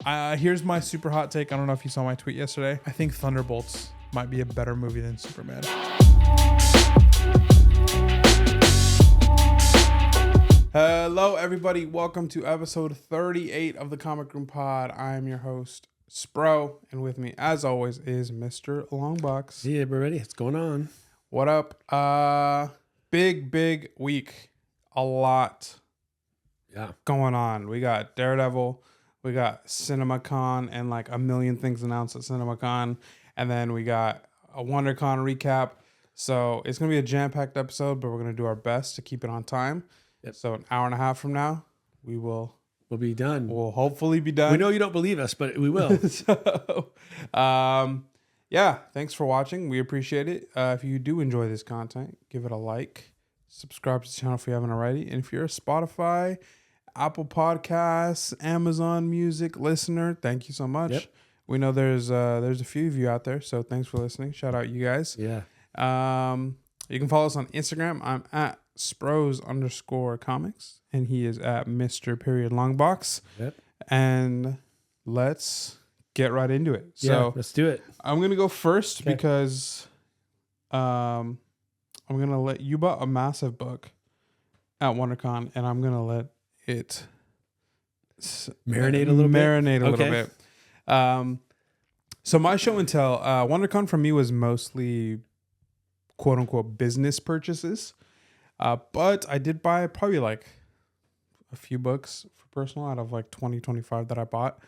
Here's my super hot take. I don't know if you saw my tweet yesterday. I think Thunderbolts might be a better movie than Superman. Hello, everybody. Welcome to episode 38 of the Comic Room Pod. I am your host, Spro, and with me, as always, is Mr. Longbox. Hey, everybody. What's going on? What up? Big week. A lot going on. We got Daredevil. We got CinemaCon and like a million things announced at CinemaCon. And then we got a WonderCon recap. So it's going to be a jam-packed episode, but we're going to do our best to keep it on time. Yep. So an hour and a half from now, we'll be done. We'll hopefully be done. We know you don't believe us, but we will. So, thanks for watching. We appreciate it. If you do enjoy this content, give it a like. Subscribe to the channel if you haven't already. And if you're a Spotify, Apple Podcasts, Amazon Music listener, thank you so much. Yep. We know there's a few of you out there, so thanks for listening. Shout out you guys. Yeah. You can follow us on Instagram. I'm at Spros_comics, and he is at Mr. Longbox. Yep. And let's get right into it. So let's do it. I'm gonna go first because I'm gonna let you bought a massive book at WonderCon, and I'm gonna let it marinate a little bit. So my show and tell, WonderCon for me was mostly quote unquote business purchases. But I did buy probably like a few books for personal out of like 20, 25 that I bought.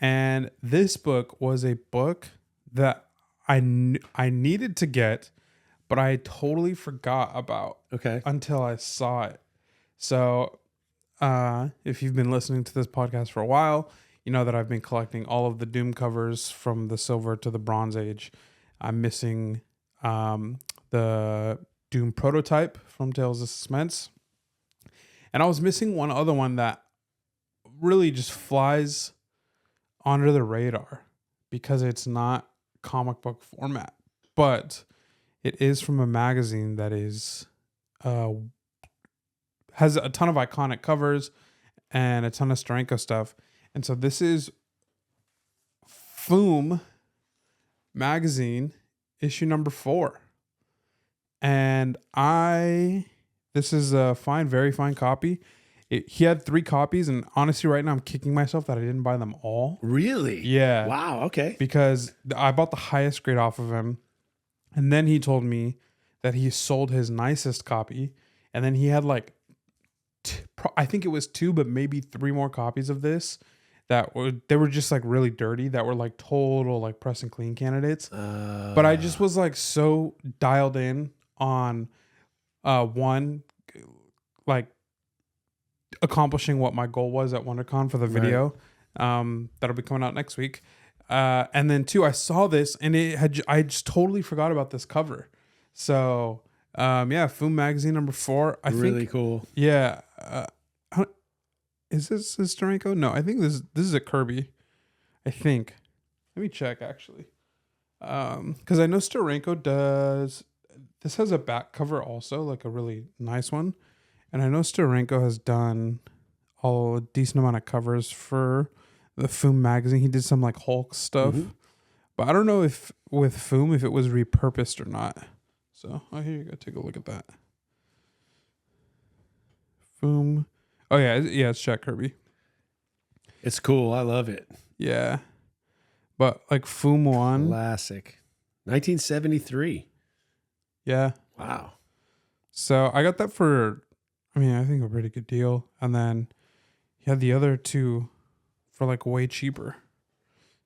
And this book was a book that I needed to get, but I totally forgot about until I saw it. So if you've been listening to this podcast for a while, you know that I've been collecting all of the Doom covers from the Silver to the Bronze Age. I'm missing the Doom prototype from Tales of Suspense. And I was missing one other one that really just flies under the radar because it's not comic book format, but it is from a magazine that is has a ton of iconic covers and a ton of Steranko stuff. And so this is Foom magazine, issue number 4. And this is a very fine copy. He had 3 copies, and honestly, right now I'm kicking myself that I didn't buy them all. Really? Yeah. Wow. Okay. Because I bought the highest grade off of him, and then he told me that he sold his nicest copy, and then he had like, I think it was 2, but maybe 3 more copies of this they were just like really dirty, that were like total like press and clean candidates. But I just was like so dialed in on one, like accomplishing what my goal was at WonderCon for the video. That'll be coming out next week. And then 2, I saw this and I just totally forgot about this cover. So Foom magazine number 4. I think really cool. Yeah. Is this Steranko? No, I think this is a Kirby. I think. Let me check actually. Because I know Steranko does. This has a back cover also, like a really nice one. And I know Steranko has done a decent amount of covers for the Foom magazine. He did some like Hulk stuff. Mm-hmm. But I don't know if with Foom if it was repurposed or not. So here you go. Take a look at that. Foom. Oh yeah, it's Jack Kirby. It's cool. I love it. Yeah, but like Foom 1, classic, 1973. Yeah. Wow. So I got that for, I think a pretty good deal, and then he had the other 2 for like way cheaper.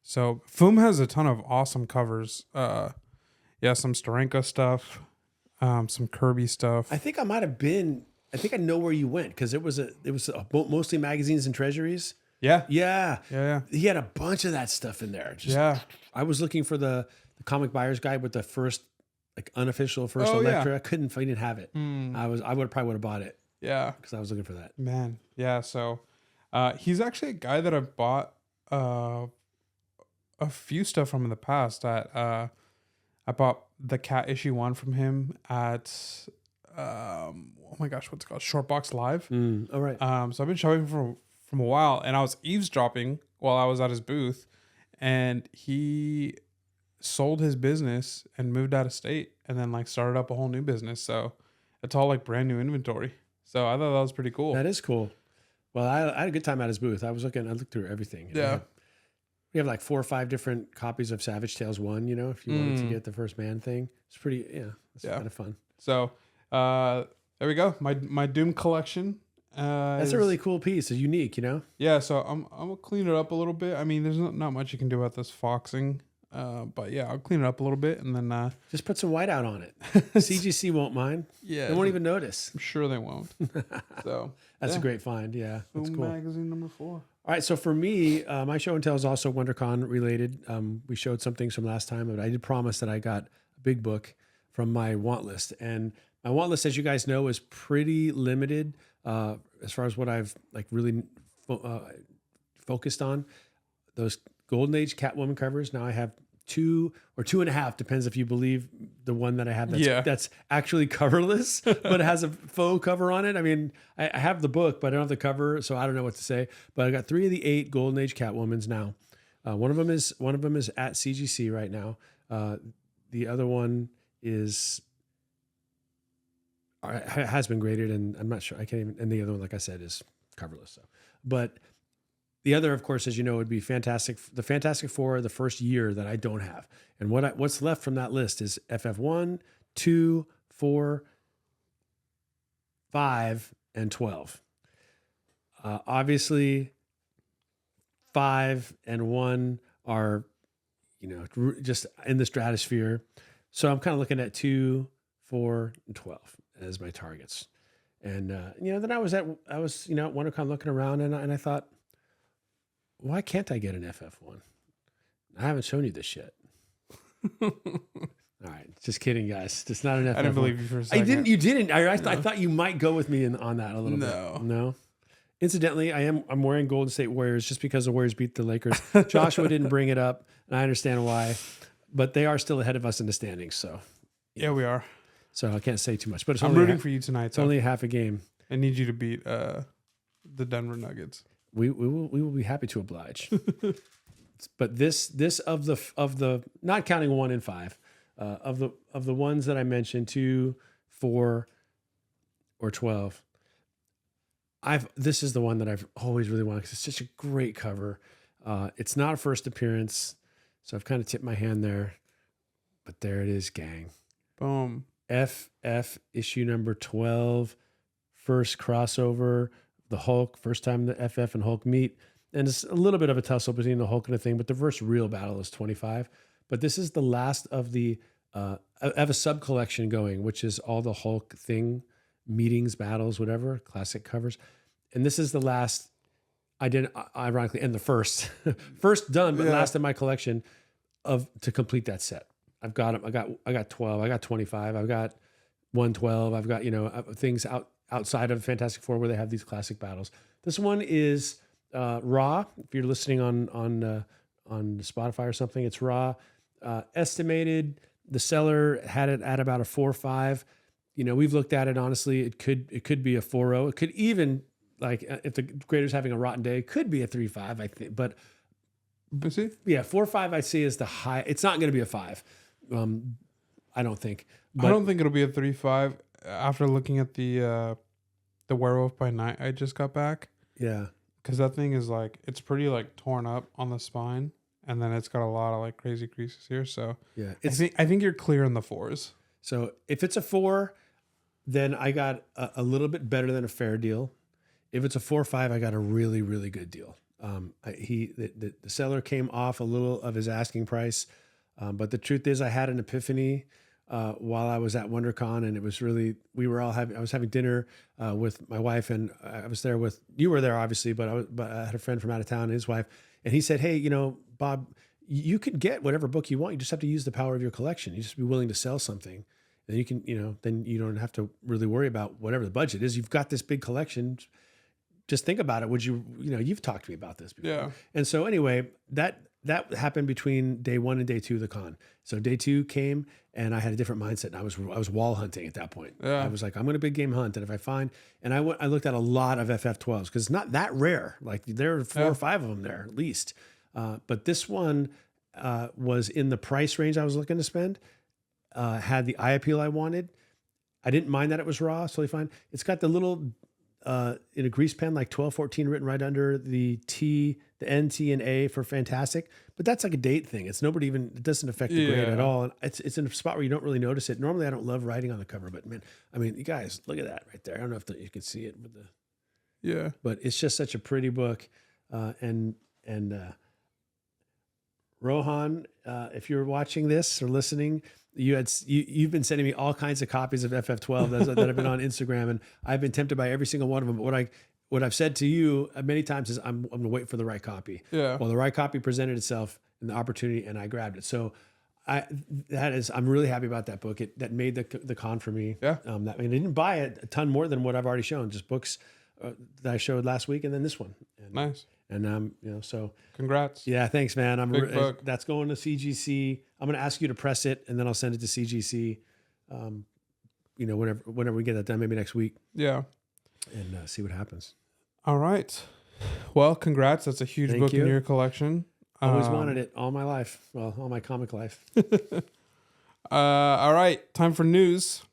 So Foom has a ton of awesome covers. Some Steranko stuff, some Kirby stuff. I think I I know where you went because it was mostly magazines and treasuries. Yeah. He had a bunch of that stuff in there. I was looking for the comic buyer's guide with the first like unofficial Electra. Yeah. I didn't have it. I would have bought it. Yeah, because I was looking for that. Man, yeah. So he's actually a guy that I've bought a few stuff from in the past. I bought the Cat issue 1 from him at oh my gosh, what's it called? Shortbox Live. All right. So I've been shopping from a while, and I was eavesdropping while I was at his booth, and he sold his business and moved out of state, and then like started up a whole new business. So it's all like brand new inventory. So I thought that was pretty cool. That is cool. Well, I had a good time at his booth. I looked through everything. Yeah. We have like 4 or 5 different copies of Savage Tales 1, you know, if you wanted to get the first man thing. It's pretty, it's kind of fun. So there we go. My Doom collection. That's a really cool piece. It's unique, you know? Yeah, so I'm gonna clean it up a little bit. I mean, there's not much you can do about this foxing. But yeah, I'll clean it up a little bit and then just put some white out on it. CGC won't mind. Yeah. They won't even notice. I'm sure they won't. So that's a great find. Yeah. That's Boom cool. Magazine number 4. All right, so for me, my show and tell is also WonderCon related. We showed some things from last time, but I did promise that I got a big book from my want list. And my want list, as you guys know, is pretty limited as far as what I've like really focused on. Those Golden Age Catwoman covers. Now I have 2 or 2.5, depends if you believe the one that I have that's actually coverless, but it has a faux cover on it. I mean, I have the book, but I don't have the cover, so I don't know what to say. But I got 3 of the 8 Golden Age Catwomans now. One of them is at CGC right now. The other one has been graded, and I'm not sure. I can't even. And the other one, like I said, is coverless. So, but the other, of course, as you know, would be the Fantastic Four, the first year that I don't have. And what's left from that list is FF1, 2, 4, 5, and 12. Obviously, 5 and 1 are, just in the stratosphere. So I'm kind of looking at 2, 4, and 12 as my targets. And, then I was at WonderCon looking around and I thought, why can't I get an FF1? I haven't shown you this yet. All right. Just kidding, guys. It's not an FF1. I didn't believe you for a second. You didn't. I thought you might go with me on that a little bit. No. Incidentally, I'm wearing Golden State Warriors just because the Warriors beat the Lakers. Joshua didn't bring it up, and I understand why. But they are still ahead of us in the standings. So yeah, we are. So I can't say too much. But I'm rooting for you tonight. It's only half a game. I need you to beat the Denver Nuggets. We will be happy to oblige. But this of the not counting 1 and 5 of the ones that I mentioned, 2, 4, or 12. This is the one that I've always really wanted because it's such a great cover. It's not a first appearance, so I've kind of tipped my hand there. But there it is, gang. Boom. FF issue number 12, first crossover. The Hulk, first time the FF and Hulk meet. And it's a little bit of a tussle between the Hulk and the Thing, but the first real battle is 25. But this is the last of the, I have a sub-collection going, which is all the Hulk Thing meetings, battles, whatever, classic covers. And this is the last, ironically, and the first done, but last in my collection to complete that set. I've got them. I got 12. I got 25. I've got 112. I've got, things outside of Fantastic Four where they have these classic battles. This one is raw. If you're listening on Spotify or something, it's raw. Estimated, the seller had it at about a 4.5. We've looked at it honestly. It could be a 4.0. It could even, like, if the grader's having a rotten day, it could be a 3.5. I think, but yeah, 4.5 I see is the high. It's not going to be a 5. I don't think. But I don't think it'll be a 3.5. After looking at the Werewolf by Night I just got back. Yeah. Because that thing is like, it's pretty like torn up on the spine. And then it's got a lot of like crazy creases here. So yeah, I think you're clear in the 4s. So if it's a 4, then I got a little bit better than a fair deal. If it's a 4.5, I got a really, really good deal. The seller came off a little of his asking price. But the truth is I had an epiphany while I was at WonderCon, and it was really, I was having dinner with my wife, and I was there you were there obviously, but I had a friend from out of town and his wife, and he said, hey, Bob, you could get whatever book you want. You just have to use the power of your collection. You just be willing to sell something. And you can, then you don't have to really worry about whatever the budget is. You've got this big just think about it. Would you, you've talked to me about this before. Yeah. And so anyway, that that happened between day 1 and day 2 of the con. So day 2 came and I had a different mindset. And I was wall hunting at that point. Yeah. I was like, I'm going to big game hunt. And if I find, and I looked at a lot of FF12s because it's not that rare. Like there are 4 or 5 of them there at least. But this one was in the price range I was looking to spend, had the eye appeal I wanted. I didn't mind that it was raw, totally fine. It's got the little, in a grease pen, like 1214 written right under the T, the N, T, and A for fantastic. But that's like a date thing. It's nobody even, it doesn't affect the grade at all. And it's in a spot where you don't really notice it. Normally I don't love writing on the cover, but man, I mean, you guys, look at that right there. I don't know if you can see it with the, but it's just such a pretty book. And Rohan, if you're watching this or listening, you've been sending me all kinds of copies of FF12 that have been on Instagram, and I've been tempted by every single one of them. But what I've said to you many times is I'm going to wait for the right copy. Yeah. Well, the right copy presented itself in the opportunity, and I grabbed it. So I'm really happy about that book. That made the con for me. Yeah. I didn't buy a ton more than what I've already shown. Just books that I showed last week, and then this one. Nice. And so congrats. Yeah, thanks, man. That's going to CGC. I'm going to ask you to press it, and then I'll send it to CGC. Whenever we get that done, maybe next week. Yeah, and see what happens. All right. Well, congrats. That's a huge book in your collection. Always wanted it all my life. Well, all my comic life. All right. Time for news.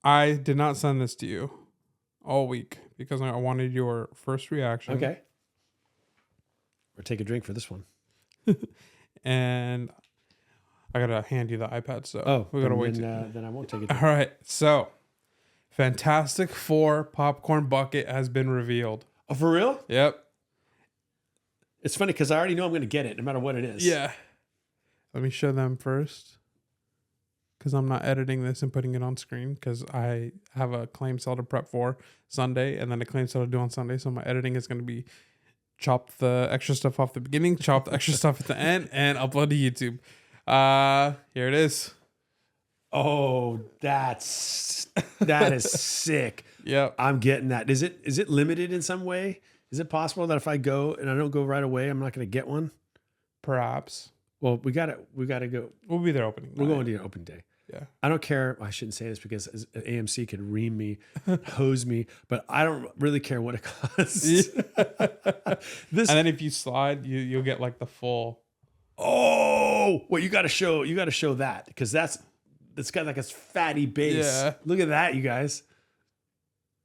I did not send this to you all week because I wanted your first reaction. Okay. Or take a drink for this one. And I got to hand you the iPad, so we got to wait. Then I won't take it. All right. So, Fantastic Four popcorn bucket has been revealed. Oh, for real? Yep. It's funny because I already know I'm going to get it no matter what it is. Yeah. Let me show them first, because I'm not editing this and putting it on screen because I have a claim sale to prep for Sunday and then a claim sale to do on Sunday. So my editing is going to be chop the extra stuff off the beginning, chop the extra stuff at the end, and upload to YouTube. Here it is. Oh, that is sick. Yep. I'm getting that. Is it limited in some way? Is it possible that if I go and I don't go right away, I'm not going to get one? Perhaps. Well, we gotta go. We'll be there opening day. We're going to the open day. Yeah. I don't care. I shouldn't say this because AMC could ream me, hose me, but I don't really care what it costs. And then if you slide, you'll get like the full. Oh, well, you got to show that because it's got like a fatty base. Yeah. Look at that, you guys.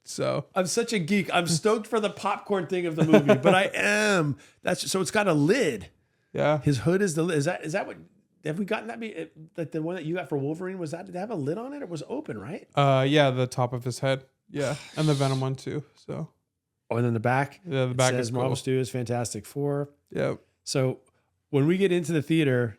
So I'm such a geek. I'm stoked for the popcorn thing of the movie, but I am. So it's got a lid. Yeah. His hood is the lid. Is that what? Have we gotten that? Like the one that you got for Wolverine, did it have a lid on it? It was open, right? Yeah, the top of his head. Yeah, and the Venom one too. So. Oh, and then the back. Yeah, the back says Marvel cool. Studios Fantastic Four. Yep. So when we get into the theater,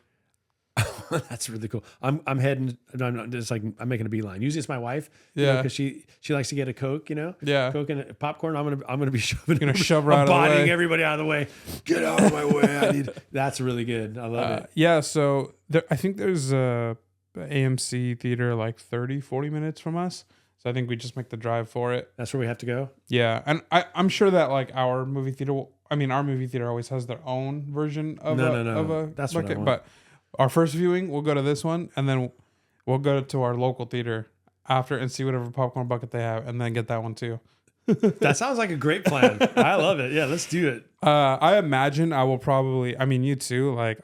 that's really cool. I'm heading. I'm just like I'm making a beeline. Usually it's my wife. Yeah. Because she likes to get a Coke. Yeah. Coke and popcorn. I'm gonna be shoving. You're gonna shove right out of the way. Bodying everybody out of the way. Get out of my way. That's really good. I love it. Yeah. So I think there's a AMC theater like 30-40 minutes from us. So I think we just make the drive for it. That's where we have to go. Yeah, and I'm sure that like our movie theater. Our movie theater always has their own version of a that's bucket, what I want. But our first viewing, we'll go to this one, and then we'll go to our local theater after and see whatever popcorn bucket they have, and then get that one too. That sounds like a great plan. I love it. Yeah, let's do it. I imagine I will probably. You too. Like,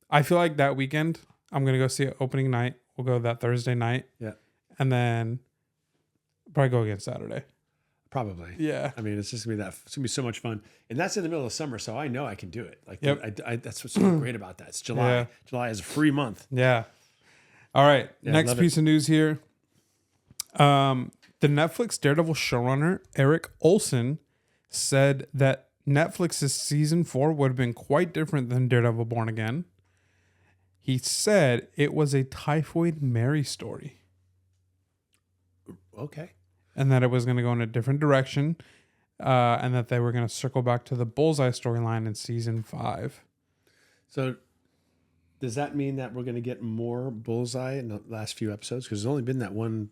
I feel like that weekend I'm gonna go see it opening night. We'll go that Thursday night. Yeah, and then probably go again Saturday. Probably. Yeah. It's just gonna be it's gonna be so much fun, and that's in the middle of summer, so I know I can do it. Like, yep. That's what's so great about that. It's July. Yeah. July is a free month. Yeah. All right. Yeah, next piece of news here. The Netflix Daredevil showrunner Eric Olson said that Netflix's season 4 would have been quite different than Daredevil Born Again. He said it was a Typhoid Mary story. Okay. And that it was going to go in a different direction, and that they were going to circle back to the Bullseye storyline in season 5. So does that mean that we're going to get more Bullseye in the last few episodes? Because there's only been that one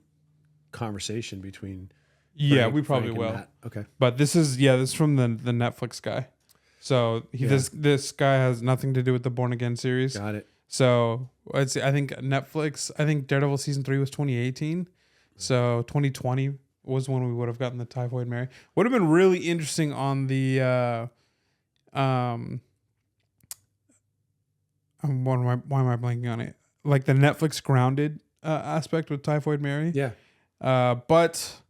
conversation between... Yeah, we probably will. Matt. Okay. But this is from the Netflix guy. So this guy has nothing to do with the Born Again series. Got it. So I think Netflix. I think Daredevil season 3 was 2018. So 2020 was when we would have gotten the Typhoid Mary. Would have been really interesting on the why am I blanking on it? Like the Netflix grounded aspect with Typhoid Mary. Yeah. But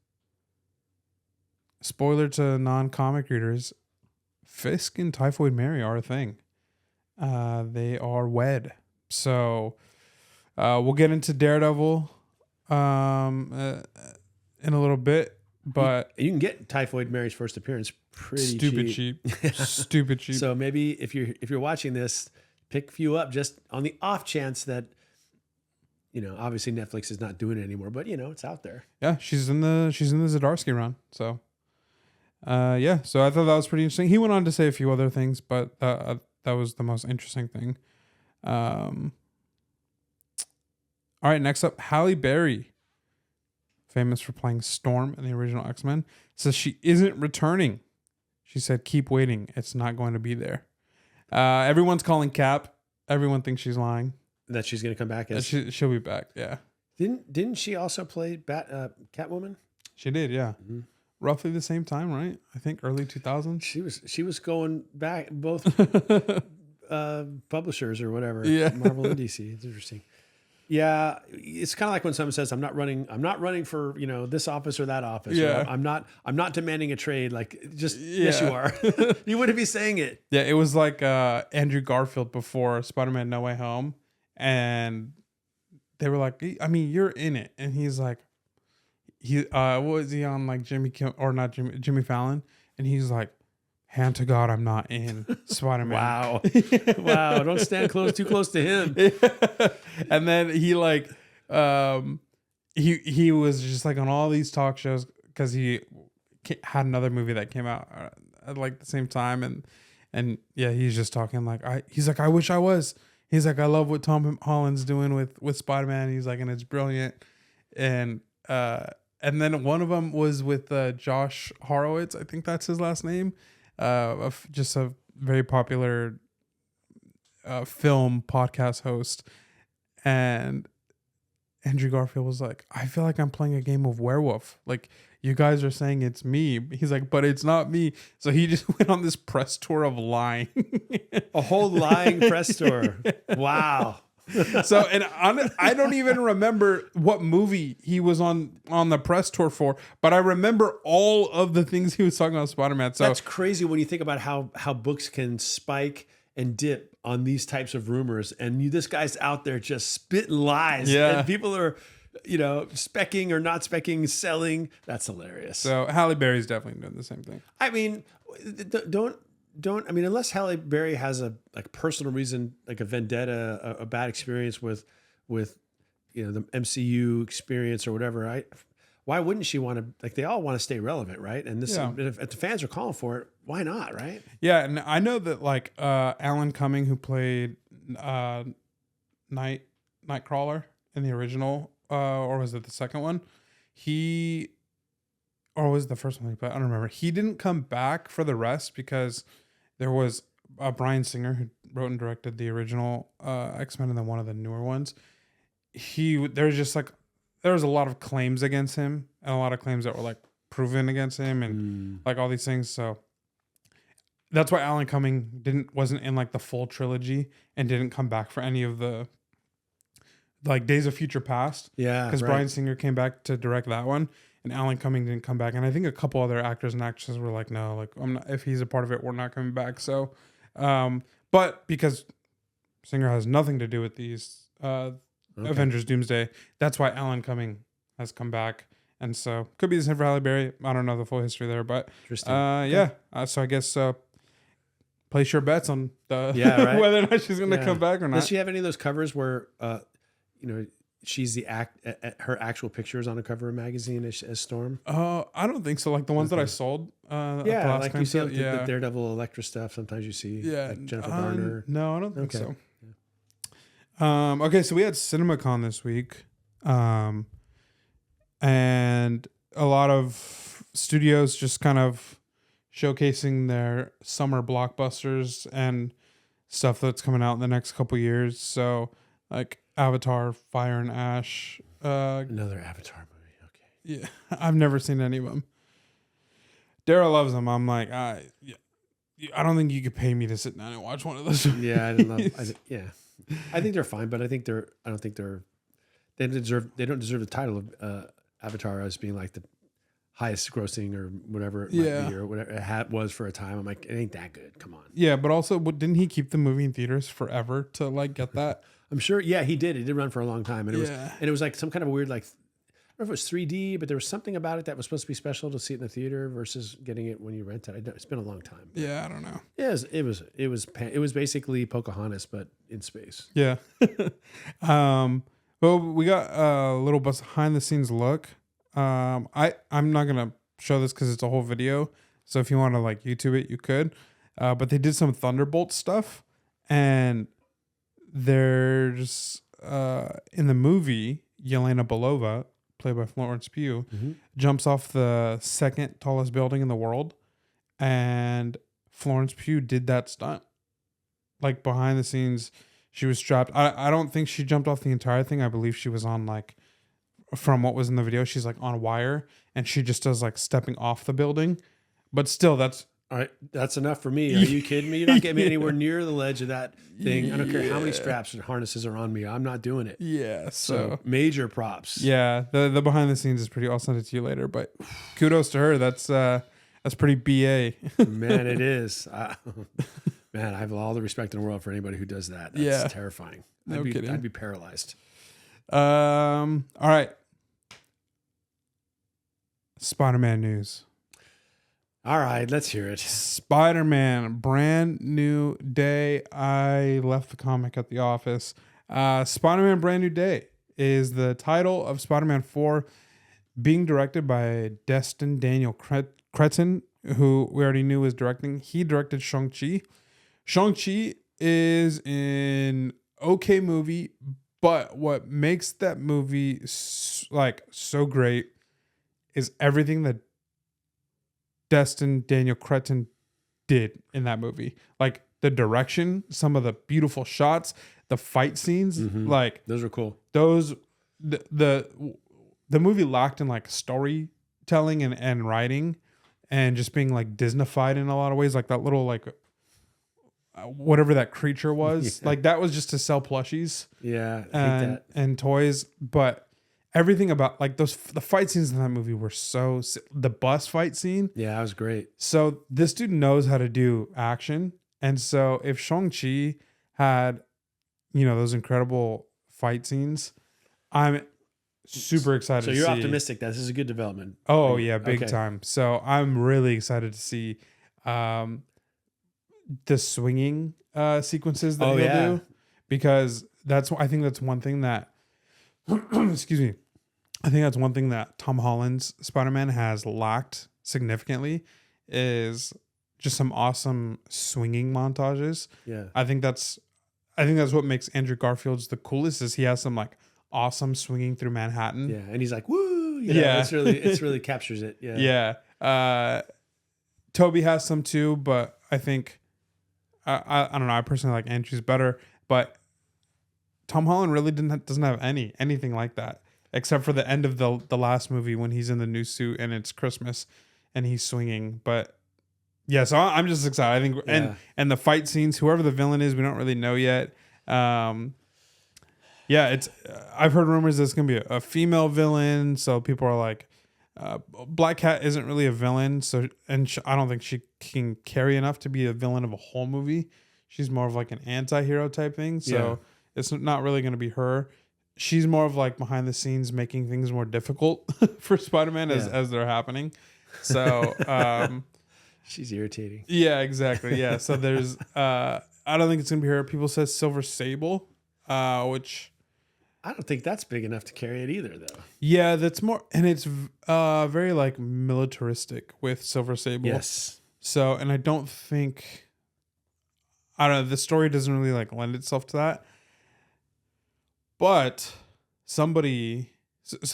spoiler to non-comic readers, Fisk and Typhoid Mary are a thing. They are wed. So we'll get into Daredevil in a little bit, but you can get Typhoid Mary's first appearance pretty stupid cheap. Stupid cheap. So maybe if you're watching this, pick a few up just on the off chance that, obviously Netflix is not doing it anymore, but it's out there. Yeah, she's in the Zdarsky run. So so I thought that was pretty interesting. He went on to say a few other things, but that was the most interesting thing. All right, next up, Halle Berry, famous for playing Storm in the original X-Men, says she isn't returning. She said, "Keep waiting. It's not going to be there." Everyone's calling Cap. Everyone thinks she's lying. That she's going to come back as she'll be back. Yeah. Didn't she also play Catwoman? She did. Yeah. Mm-hmm. Roughly the same time, right? I think early 2000s. She was going back both publishers or whatever. Yeah. Marvel and DC. It's interesting. Yeah, it's kind of like when someone says, "I'm not running for this office or that office." Yeah, I'm not demanding a trade. Like, yes, you are. You wouldn't be saying it. Yeah, it was like Andrew Garfield before Spider-Man: No Way Home, and they were like, "I mean, you're in it," and he's like, what was he on, like Jimmy Fallon, and he's like, "Hand to God, I'm not in Spider-Man." Wow. Wow. Don't stand too close to him. And then he he was just like on all these talk shows because he had another movie that came out at like the same time. And yeah, he's just talking like, he's like, "I wish I was." He's like, "I love what Tom Holland's doing with Spider-Man." He's like, "And it's brilliant." And then one of them was with Josh Horowitz. I think that's his last name. Just a very popular film podcast host, and Andrew Garfield was like, "I feel like I'm playing a game of werewolf. Like, you guys are saying it's me." He's like, "But it's not me." So he just went on this press tour of lying. A whole lying press tour. Wow. So, and I don't even remember what movie he was on the press tour for, but I remember all of the things he was talking about Spider-Man. So that's crazy when you think about how books can spike and dip on these types of rumors, and this guy's out there just spitting lies. Yeah. And people are, specking or not specking, selling. That's hilarious. So Halle Berry's definitely doing the same thing. I mean, unless Halle Berry has a personal reason, like a vendetta, a bad experience with the MCU experience or whatever, why wouldn't she want to, like, they all want to stay relevant, right? And this, if the fans are calling for it, why not, right? Yeah, and I know that like Alan Cumming, who played Nightcrawler in the original, or was it the second one? Or was it the first one? But I don't remember. He didn't come back for the rest because there was Bryan Singer, who wrote and directed the original X-Men and then one of the newer ones. There was a lot of claims against him and a lot of claims that were like proven against him and like all these things. So that's why Alan Cumming wasn't in like the full trilogy and didn't come back for any of the like Days of Future Past. Yeah, because Bryan Singer came back to direct that one, and Alan Cumming didn't come back. And I think a couple other actors and actresses were like, "No, like I'm not. If he's a part of it, we're not coming back." So, but because Singer has nothing to do with these Avengers Doomsday, that's why Alan Cumming has come back. And so could be the same for Halle Berry. I don't know the full history there, but interesting. So I guess place your bets on the whether or not she's going to come back or not. Does she have any of those covers where she's her actual pictures on a cover of a magazine as Storm? I don't think so. Like the ones that I sold. Like you see the Daredevil Elektra stuff. Sometimes you see like Jennifer Garner. No, I don't think so. Yeah. Okay, so we had CinemaCon this week. And a lot of studios just kind of showcasing their summer blockbusters and stuff that's coming out in the next couple years. So like Avatar, Fire and Ash. Another Avatar movie. Okay. Yeah, I've never seen any of them. Dara loves them. I'm like, yeah, I don't think you could pay me to sit down and watch one of those. Yeah, I don't know. I think they're fine, but I don't think they don't deserve the title of Avatar as being like the highest grossing or whatever it might be, or whatever it was for a time. I'm like, it ain't that good. Come on. Yeah, but also, didn't he keep the movie in theaters forever to like get that? I'm sure. Yeah, he did. It did run for a long time, and Yeah. it was like some kind of weird, like, I don't know if it was 3D, but there was something about it that was supposed to be special to see it in the theater versus getting it when you rent it. It's been a long time. Yeah, I don't know. Yeah, it was basically Pocahontas, but in space. Yeah. Well, we got a little behind the scenes look. I'm not gonna show this because it's a whole video. So if you want to like YouTube it, you could. But they did some Thunderbolt stuff, and there's in the movie Yelena Belova, played by Florence Pugh, jumps off the second tallest building in the world, and Florence Pugh did that stunt. Like behind the scenes, she was strapped. I don't think she jumped off the entire thing. I believe she was on like, from what was in the video, she's like on a wire, and she just does like stepping off the building. But still, that's all right. That's enough for me. Are you kidding me? You're not getting me anywhere near the ledge of that thing. I don't care how many straps and harnesses are on me. I'm not doing it. Yeah. So major props. Yeah. The behind the scenes is pretty. I'll send it to you later. But kudos to her. That's pretty BA. Man, it is. Man, I have all the respect in the world for anybody who does that. That's terrifying. No kidding. I'd be paralyzed. All right. Spider-Man news. All right, let's hear it. Spider-Man, brand new day. I left the comic at the office. Spider-Man, brand new day is the title of Spider-Man 4, being directed by Destin Daniel Cretton, who we already knew was directing. He directed Shang-Chi. Shang-Chi is an okay movie, but what makes that movie so great is everything that Destin Daniel Cretton did in that movie. Like the direction, some of the beautiful shots, the fight scenes, like those are cool. The movie lacked in like storytelling and writing, and just being like Disneyfied in a lot of ways. Like that little like whatever that creature was, like that was just to sell plushies, and toys. But everything about like the fight scenes in that movie were the bus fight scene. Yeah, that was great. So this dude knows how to do action. And so if Shang-Chi had, those incredible fight scenes, I'm super excited to see. So you're optimistic that this is a good development. Oh yeah, big time. So I'm really excited to see the swinging sequences that he'll do, because I think that's one thing that excuse me. I think that's one thing that Tom Holland's Spider-Man has lacked significantly, is just some awesome swinging montages. Yeah. I think that's what makes Andrew Garfield's the coolest, is he has some like awesome swinging through Manhattan. Yeah. And he's like, woo. It's really captures it. Yeah. Yeah. Toby has some too, but I think, I don't know. I personally like Andrew's better, but Tom Holland really doesn't have anything like that, except for the end of the last movie when he's in the new suit and it's Christmas and he's swinging. But yeah, so I'm just excited. I think, and the fight scenes, whoever the villain is, we don't really know yet. I've heard rumors that it's gonna be a female villain, so people are like, Black Cat isn't really a villain, so I don't think she can carry enough to be a villain of a whole movie. She's more of like an anti-hero type thing, so it's not really going to be her. She's more of like behind the scenes making things more difficult for Spider-Man as they're happening. So she's irritating. Yeah, exactly. Yeah. So there's I don't think it's gonna be her. People say Silver Sable, which I don't think that's big enough to carry it either, though. Yeah, that's more, and it's very like militaristic with Silver Sable. Yes. So, and I don't know, the story doesn't really like lend itself to that. But so the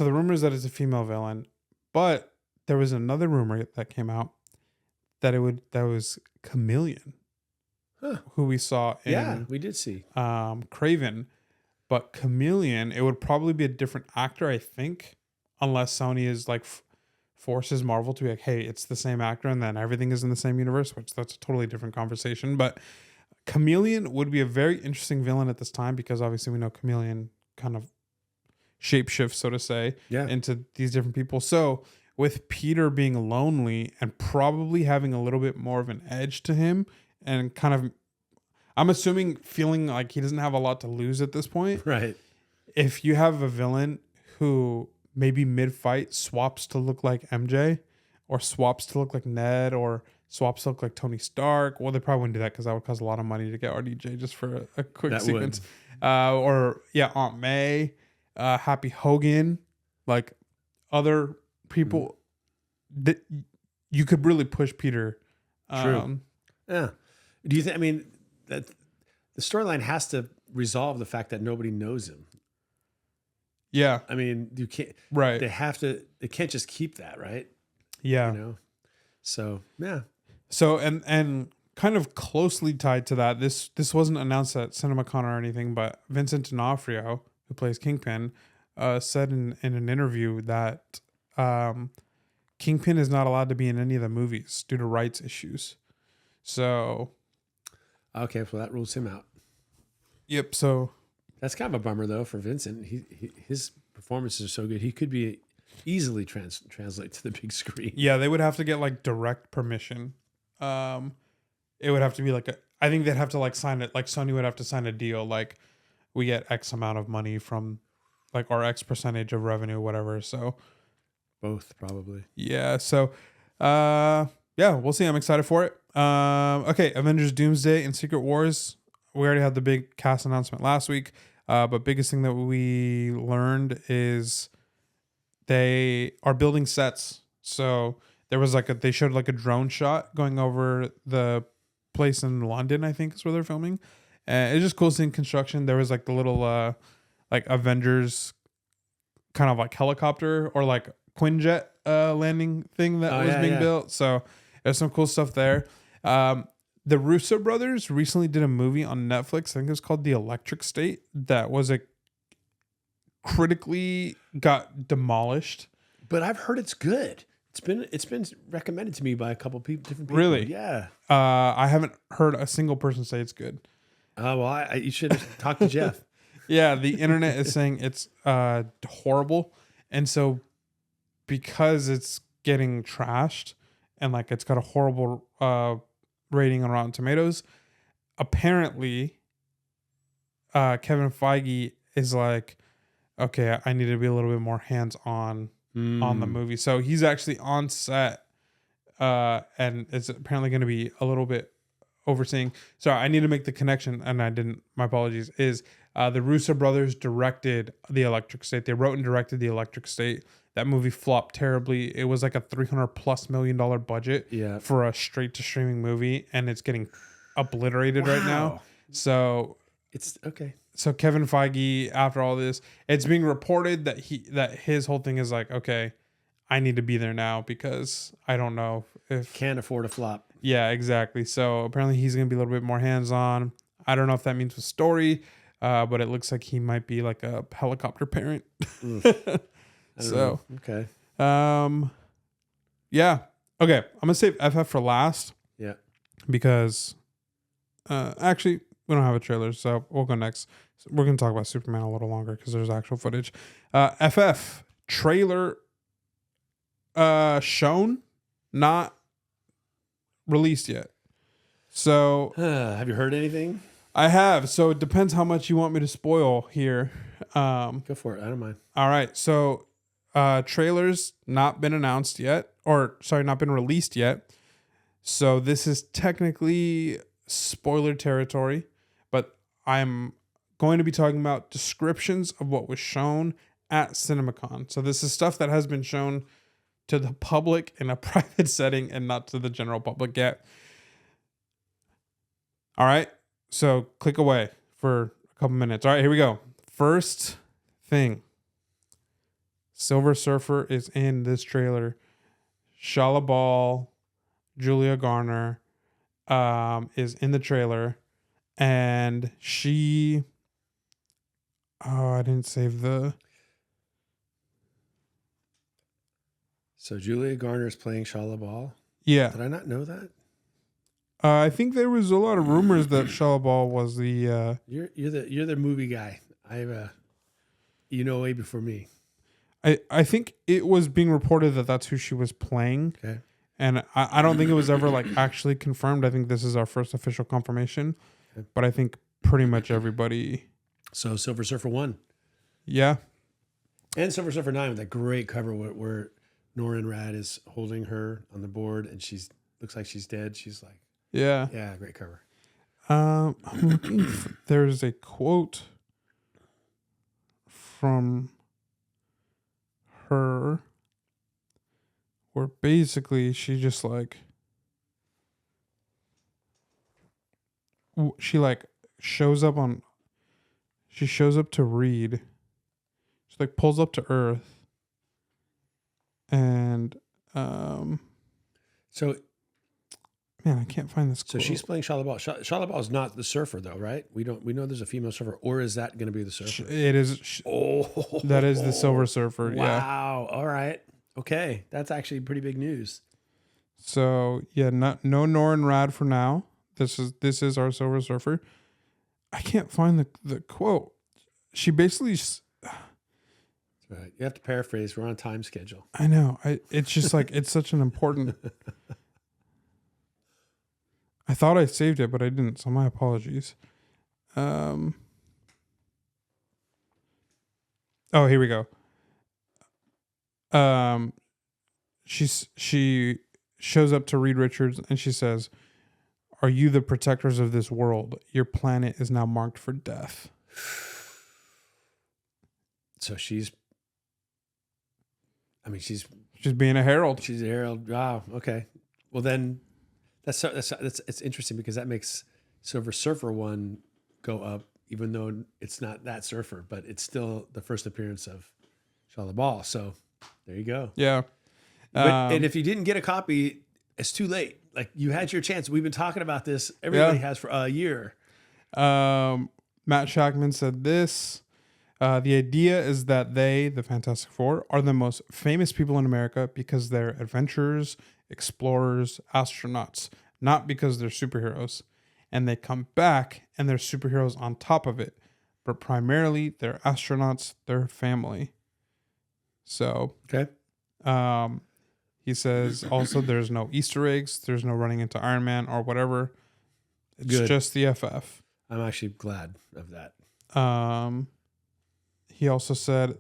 rumor is that it's a female villain, but there was another rumor that came out that was Chameleon, Huh. who we saw Yeah, in we did see. Craven. But Chameleon, it would probably be a different actor, I think, unless Sony is like forces Marvel to be like, hey, it's the same actor, and then everything is in the same universe, which that's a totally different conversation. But Chameleon would be a very interesting villain at this time because obviously we know Chameleon kind of shapeshifts, so to say, Yeah. into these different people. So with Peter being lonely and probably having a little bit more of an edge to him, and kind of, I'm assuming feeling like he doesn't have a lot to lose at this point. Right. If you have a villain who maybe mid-fight swaps to look like MJ, or swaps to look like Ned, or swaps to look like Tony Stark, well, they probably wouldn't do that because that would cost a lot of money to get RDJ just for a quick That sequence. Or yeah, Aunt May, Happy Hogan, like other people that you could really push Peter. True. Yeah. Do you think? I mean, that the storyline has to resolve the fact that nobody knows him. Yeah. I mean, you can't. Right. They have to. They can't just keep that, right? Yeah. You know. So yeah. So and kind of closely tied to that, this wasn't announced at CinemaCon or anything, but Vincent D'Onofrio, who plays Kingpin, said in an interview that Kingpin is not allowed to be in any of the movies due to rights issues. So, Okay, well that rules him out. yep. So That's kind of a bummer though for Vincent. His performances are so good. He could be easily translate to the big screen. yeah, they would have to get like direct permission. It would have to be like I think they'd have to like sign it. Like Sony would have to sign a deal. Like we get X amount of money from like our X percentage of revenue, whatever. So Both probably. yeah. So yeah, we'll see. I'm excited for it. Okay, Avengers Doomsday and Secret Wars. We already had the big cast announcement last week. But biggest thing that we learned is they are building sets. So there was like they showed like a drone shot going over the place in London, I think is where they're filming. And it's just cool seeing construction. There was like the little like Avengers kind of like helicopter or like Quinjet landing thing that was being built. So there's some cool stuff there. The Russo brothers recently did a movie on Netflix. I think it was called The Electric State. That was critically got demolished. But I've heard it's good. It's been recommended to me by a couple people, different people. Really? Yeah. I haven't heard a single person say it's good. Well, you should talk to Jeff. Yeah, the internet is saying it's horrible, and so because it's getting trashed and like it's got a horrible rating on Rotten Tomatoes, apparently Kevin Feige is like, okay, I need to be a little bit more hands on the movie. So he's actually on set, and it's apparently going to be a little bit overseeing. Sorry, I need to make the connection, and I didn't. My apologies. Is the Russo brothers directed The Electric State? They wrote and directed The Electric State. That movie flopped terribly. It was like a $300+ million budget for a straight to streaming movie, and it's getting obliterated right now. So it's okay. So Kevin Feige, after all this, it's being reported that his whole thing is like, okay, I need to be there now because I don't know if can't afford a flop. Yeah, exactly. So apparently he's going to be a little bit more hands-on. I don't know if that means with story, but it looks like he might be like a helicopter parent. So, okay. Yeah. Okay, I'm going to save FF for last. Yeah. Because actually we don't have a trailer, so we'll go next. So we're going to talk about Superman a little longer because there's actual footage. FF trailer shown, not released yet. So have you heard anything? I have. So it depends how much you want me to spoil here. Go for it. I don't mind. All right. So trailers not been announced yet, or sorry, not been released yet. So this is technically spoiler territory, but I'm going to be talking about descriptions of what was shown at CinemaCon. So this is stuff that has been shown to the public in a private setting and not to the general public yet. All right. So click away for a couple minutes. All right, here we go. First thing. Silver Surfer is in this trailer. Shalabal, Julia Garner, is in the trailer, and she. Oh, I didn't save the. So Julia Garner is playing Shia LaBeouf. Yeah, Did I not know that? I think there was a lot of rumors that Shia LaBeouf was the. You're the movie guy. You know way before me. I think it was being reported that that's who she was playing. Okay. And I don't think it was ever like actually confirmed. I think this is our first official confirmation. Okay. But I think pretty much everybody. So Silver Surfer 1. Yeah. And Silver Surfer 9 with that great cover where Norrin Rad is holding her on the board and looks like she's dead. She's like, Yeah. yeah, great cover. I'm looking there's a quote from her where basically she just like she like shows up to read. She like pulls up to Earth and So man, I can't find this so quote. she's playing Shia LaBeouf. Shia LaBeouf is not the surfer though, right? We know there's a female surfer, or is that going to be the surfer? It is that is the Silver Surfer. Yeah. Wow. All right. Okay. That's actually pretty big news. So yeah, no Norrin Rad for now. This is our Silver Surfer. I can't find the quote. She basically. Right. You have to paraphrase. We're on a time schedule. I know. It's just like it's such an important. I thought I saved it, but I didn't. So my apologies. Oh, here we go. She shows up to Reed Richards and she says, "Are you the protectors of this world? Your planet is now marked for death." So she's being a herald. She's a herald. Wow. Okay. Well, then that's it's interesting because that makes Silver Surfer 1 go up, even though it's not that surfer, but it's still the first appearance of Shia LaBeouf. So there you go. Yeah. And if you didn't get a copy, it's too late. Like you had your chance. We've been talking about this. Everybody has for a year. Matt Shackman said this. The idea is that they, the Fantastic Four, are the most famous people in America because they're adventurers, explorers, astronauts, not because they're superheroes. And they come back and they're superheroes on top of it. But primarily, they're astronauts, they're family. So, okay. He says also there's no Easter eggs, there's no running into Iron Man or whatever. It's just the FF. I'm actually glad of that. He also said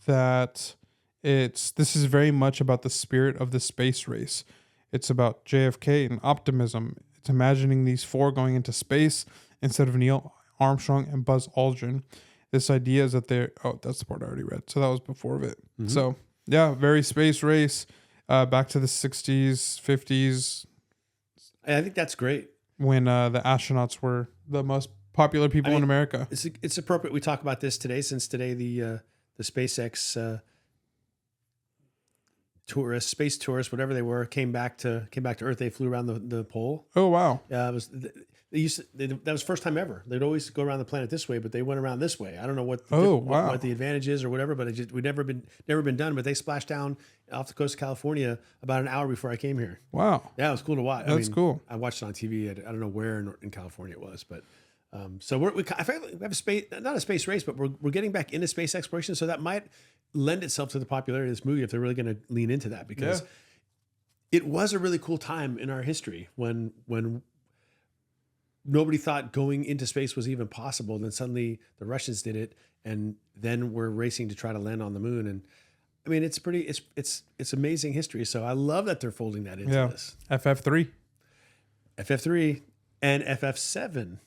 that this is very much about the spirit of the space race. It's about JFK and optimism. It's imagining these four going into space instead of Neil Armstrong and Buzz Aldrin. This idea is that that's the part I already read. So that was before of it. Mm-hmm. So yeah, very space race, back to the 60s, 50s. I think that's great. When the astronauts were the most popular people in America. It's appropriate we talk about this today, since today the SpaceX space tourists, whatever they were, came back to Earth. They flew around the pole. Oh wow! Yeah, that was first time ever. They'd always go around the planet this way, but they went around this way. I don't know what the advantage is or whatever, but we'd never been done. But they splashed down off the coast of California about an hour before I came here. Wow! Yeah, it was cool to watch. That's cool. I watched it on TV. I don't know where in California it was, but. So I feel like we have a space, not a space race, but we're getting back into space exploration. So that might lend itself to the popularity of this movie if they're really going to lean into that, because it was a really cool time in our history when nobody thought going into space was even possible. Then suddenly the Russians did it, and then we're racing to try to land on the moon. And I mean, it's amazing history. So I love that they're folding that into this. FF3, and FF7.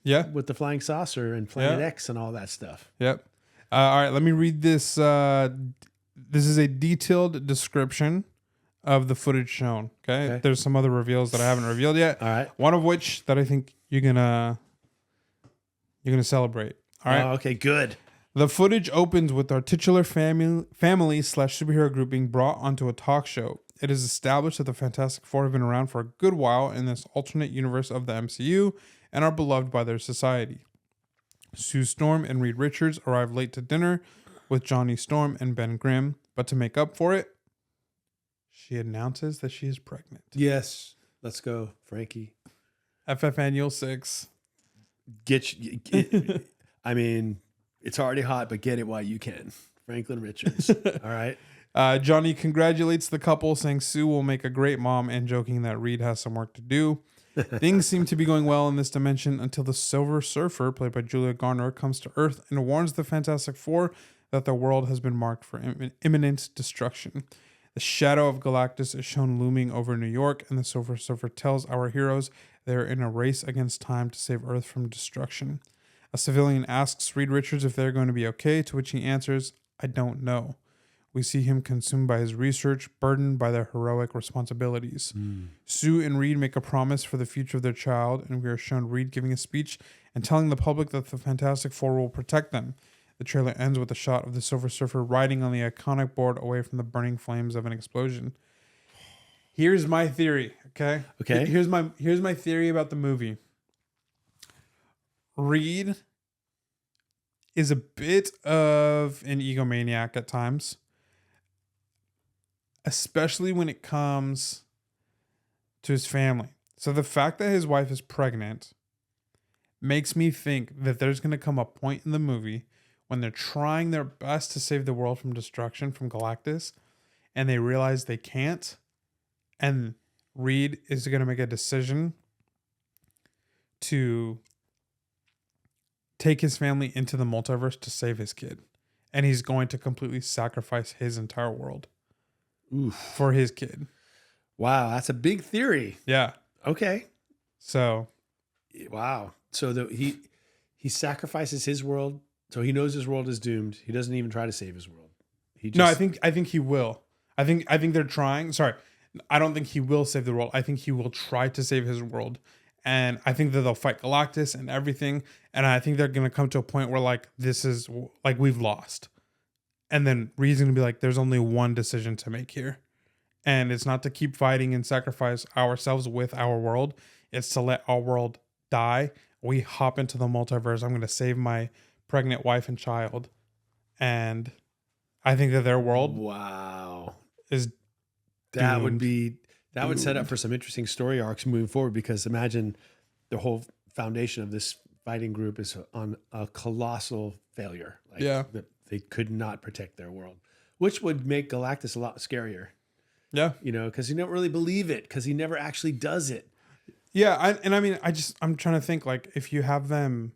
Yeah. With the flying saucer and Planet X and all that stuff. Yep. All right, let me read this. This is a detailed description of the footage shown. Okay. There's some other reveals that I haven't revealed yet. All right. One of which that I think you're gonna celebrate. All right. Oh, okay, good. The footage opens with our titular family / superhero group being brought onto a talk show. It is established that the Fantastic Four have been around for a good while in this alternate universe of the MCU and are beloved by their society. Sue Storm and Reed Richards arrive late to dinner with Johnny Storm and Ben Grimm, but to make up for it, she announces that she is pregnant. Yes. Let's go, Frankie. FF Annual 6. I mean, it's already hot, but get it while you can. Franklin Richards. All right. Johnny congratulates the couple, saying Sue will make a great mom and joking that Reed has some work to do. Things seem to be going well in this dimension until the Silver Surfer, played by Julia Garner, comes to Earth and warns the Fantastic Four that the world has been marked for imminent destruction. The shadow of Galactus is shown looming over New York, and the Silver Surfer tells our heroes they are in a race against time to save Earth from destruction. A civilian asks Reed Richards if they're going to be okay, to which he answers, "I don't know." We see him consumed by his research, burdened by their heroic responsibilities. Sue and Reed make a promise for the future of their child, and we are shown Reed giving a speech and telling the public that the Fantastic Four will protect them. The trailer ends with a shot of the Silver Surfer riding on the iconic board away from the burning flames of an explosion. Here's my theory, okay? Okay. Here's my theory about the movie. Reed is a bit of an egomaniac at times, especially when it comes to his family. So the fact that his wife is pregnant makes me think that there's going to come a point in the movie when they're trying their best to save the world from destruction from Galactus, and they realize they can't, and Reed is going to make a decision to take his family into the multiverse to save his kid. And he's going to completely sacrifice his entire world for his kid. Wow, that's a big theory. Yeah. Okay. So, wow. So he sacrifices his world. So he knows his world is doomed. He doesn't even try to save his world. He just, no, I think he will. I think they're trying. Sorry, I don't think he will save the world. I think he will try to save his world, and I think that they'll fight Galactus and everything. And I think they're gonna come to a point where like this is like we've lost, and then Reed's gonna be like, "There's only one decision to make here, and it's not to keep fighting and sacrifice ourselves with our world. It's to let our world die. We hop into the multiverse. I'm gonna save my pregnant wife and child, and I think that their world is that would doomed. be that would set up for some interesting story arcs moving forward, because imagine the whole foundation of this fighting group is on a colossal failure. Like, Yeah. that they could not protect their world, which would make Galactus a lot scarier. Yeah. You know, because you don't really believe it, because he never actually does it. Yeah. I'm trying to think, like, if you have them,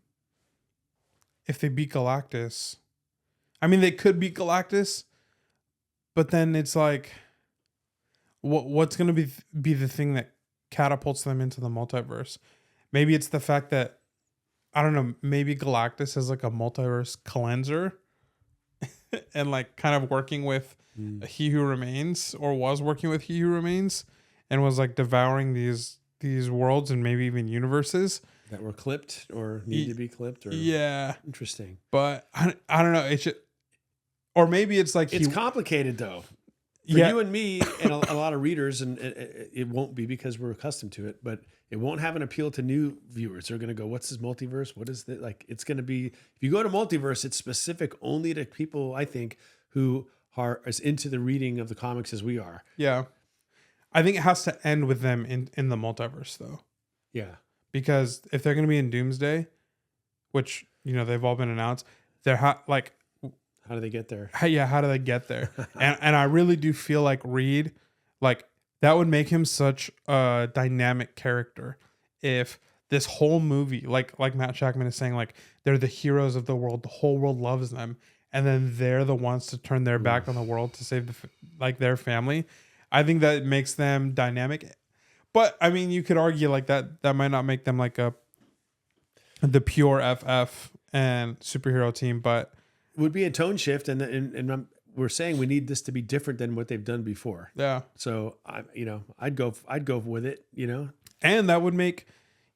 if they beat Galactus, I mean, they could beat Galactus, but then it's like, what's going to be the thing that catapults them into the multiverse? Maybe it's the fact that, I don't know, maybe Galactus is like a multiverse cleanser and like kind of working with He Who Remains, or was working with He Who Remains, and was like devouring these worlds and maybe even universes That were clipped or need to be clipped. Or yeah, interesting. but I don't know. It should, or maybe it's like It's complicated though. For you and me and a lot of readers, and it won't be because we're accustomed to it, but it won't have an appeal to new viewers. They're going to go, "What's this multiverse? What is that?" Like, it's going to be, if you go to multiverse, it's specific only to people, I think, who are as into the reading of the comics as we are. Yeah, I think it has to end with them in the multiverse though. Yeah. Because if they're going to be in Doomsday, which, you know, they've all been announced, they're like, how do they get there? how do they get there? and I really do feel like Reed, like, that would make him such a dynamic character if this whole movie, like Matt Shackman is saying, like, they're the heroes of the world, the whole world loves them, and then they're the ones to turn their back on the world to save their family. I think that makes them dynamic. But I mean, you could argue like that might not make them like the pure FF and superhero team, but It would be a tone shift, and we're saying we need this to be different than what they've done before. yeah. So I'd go with it. You know, And that would make,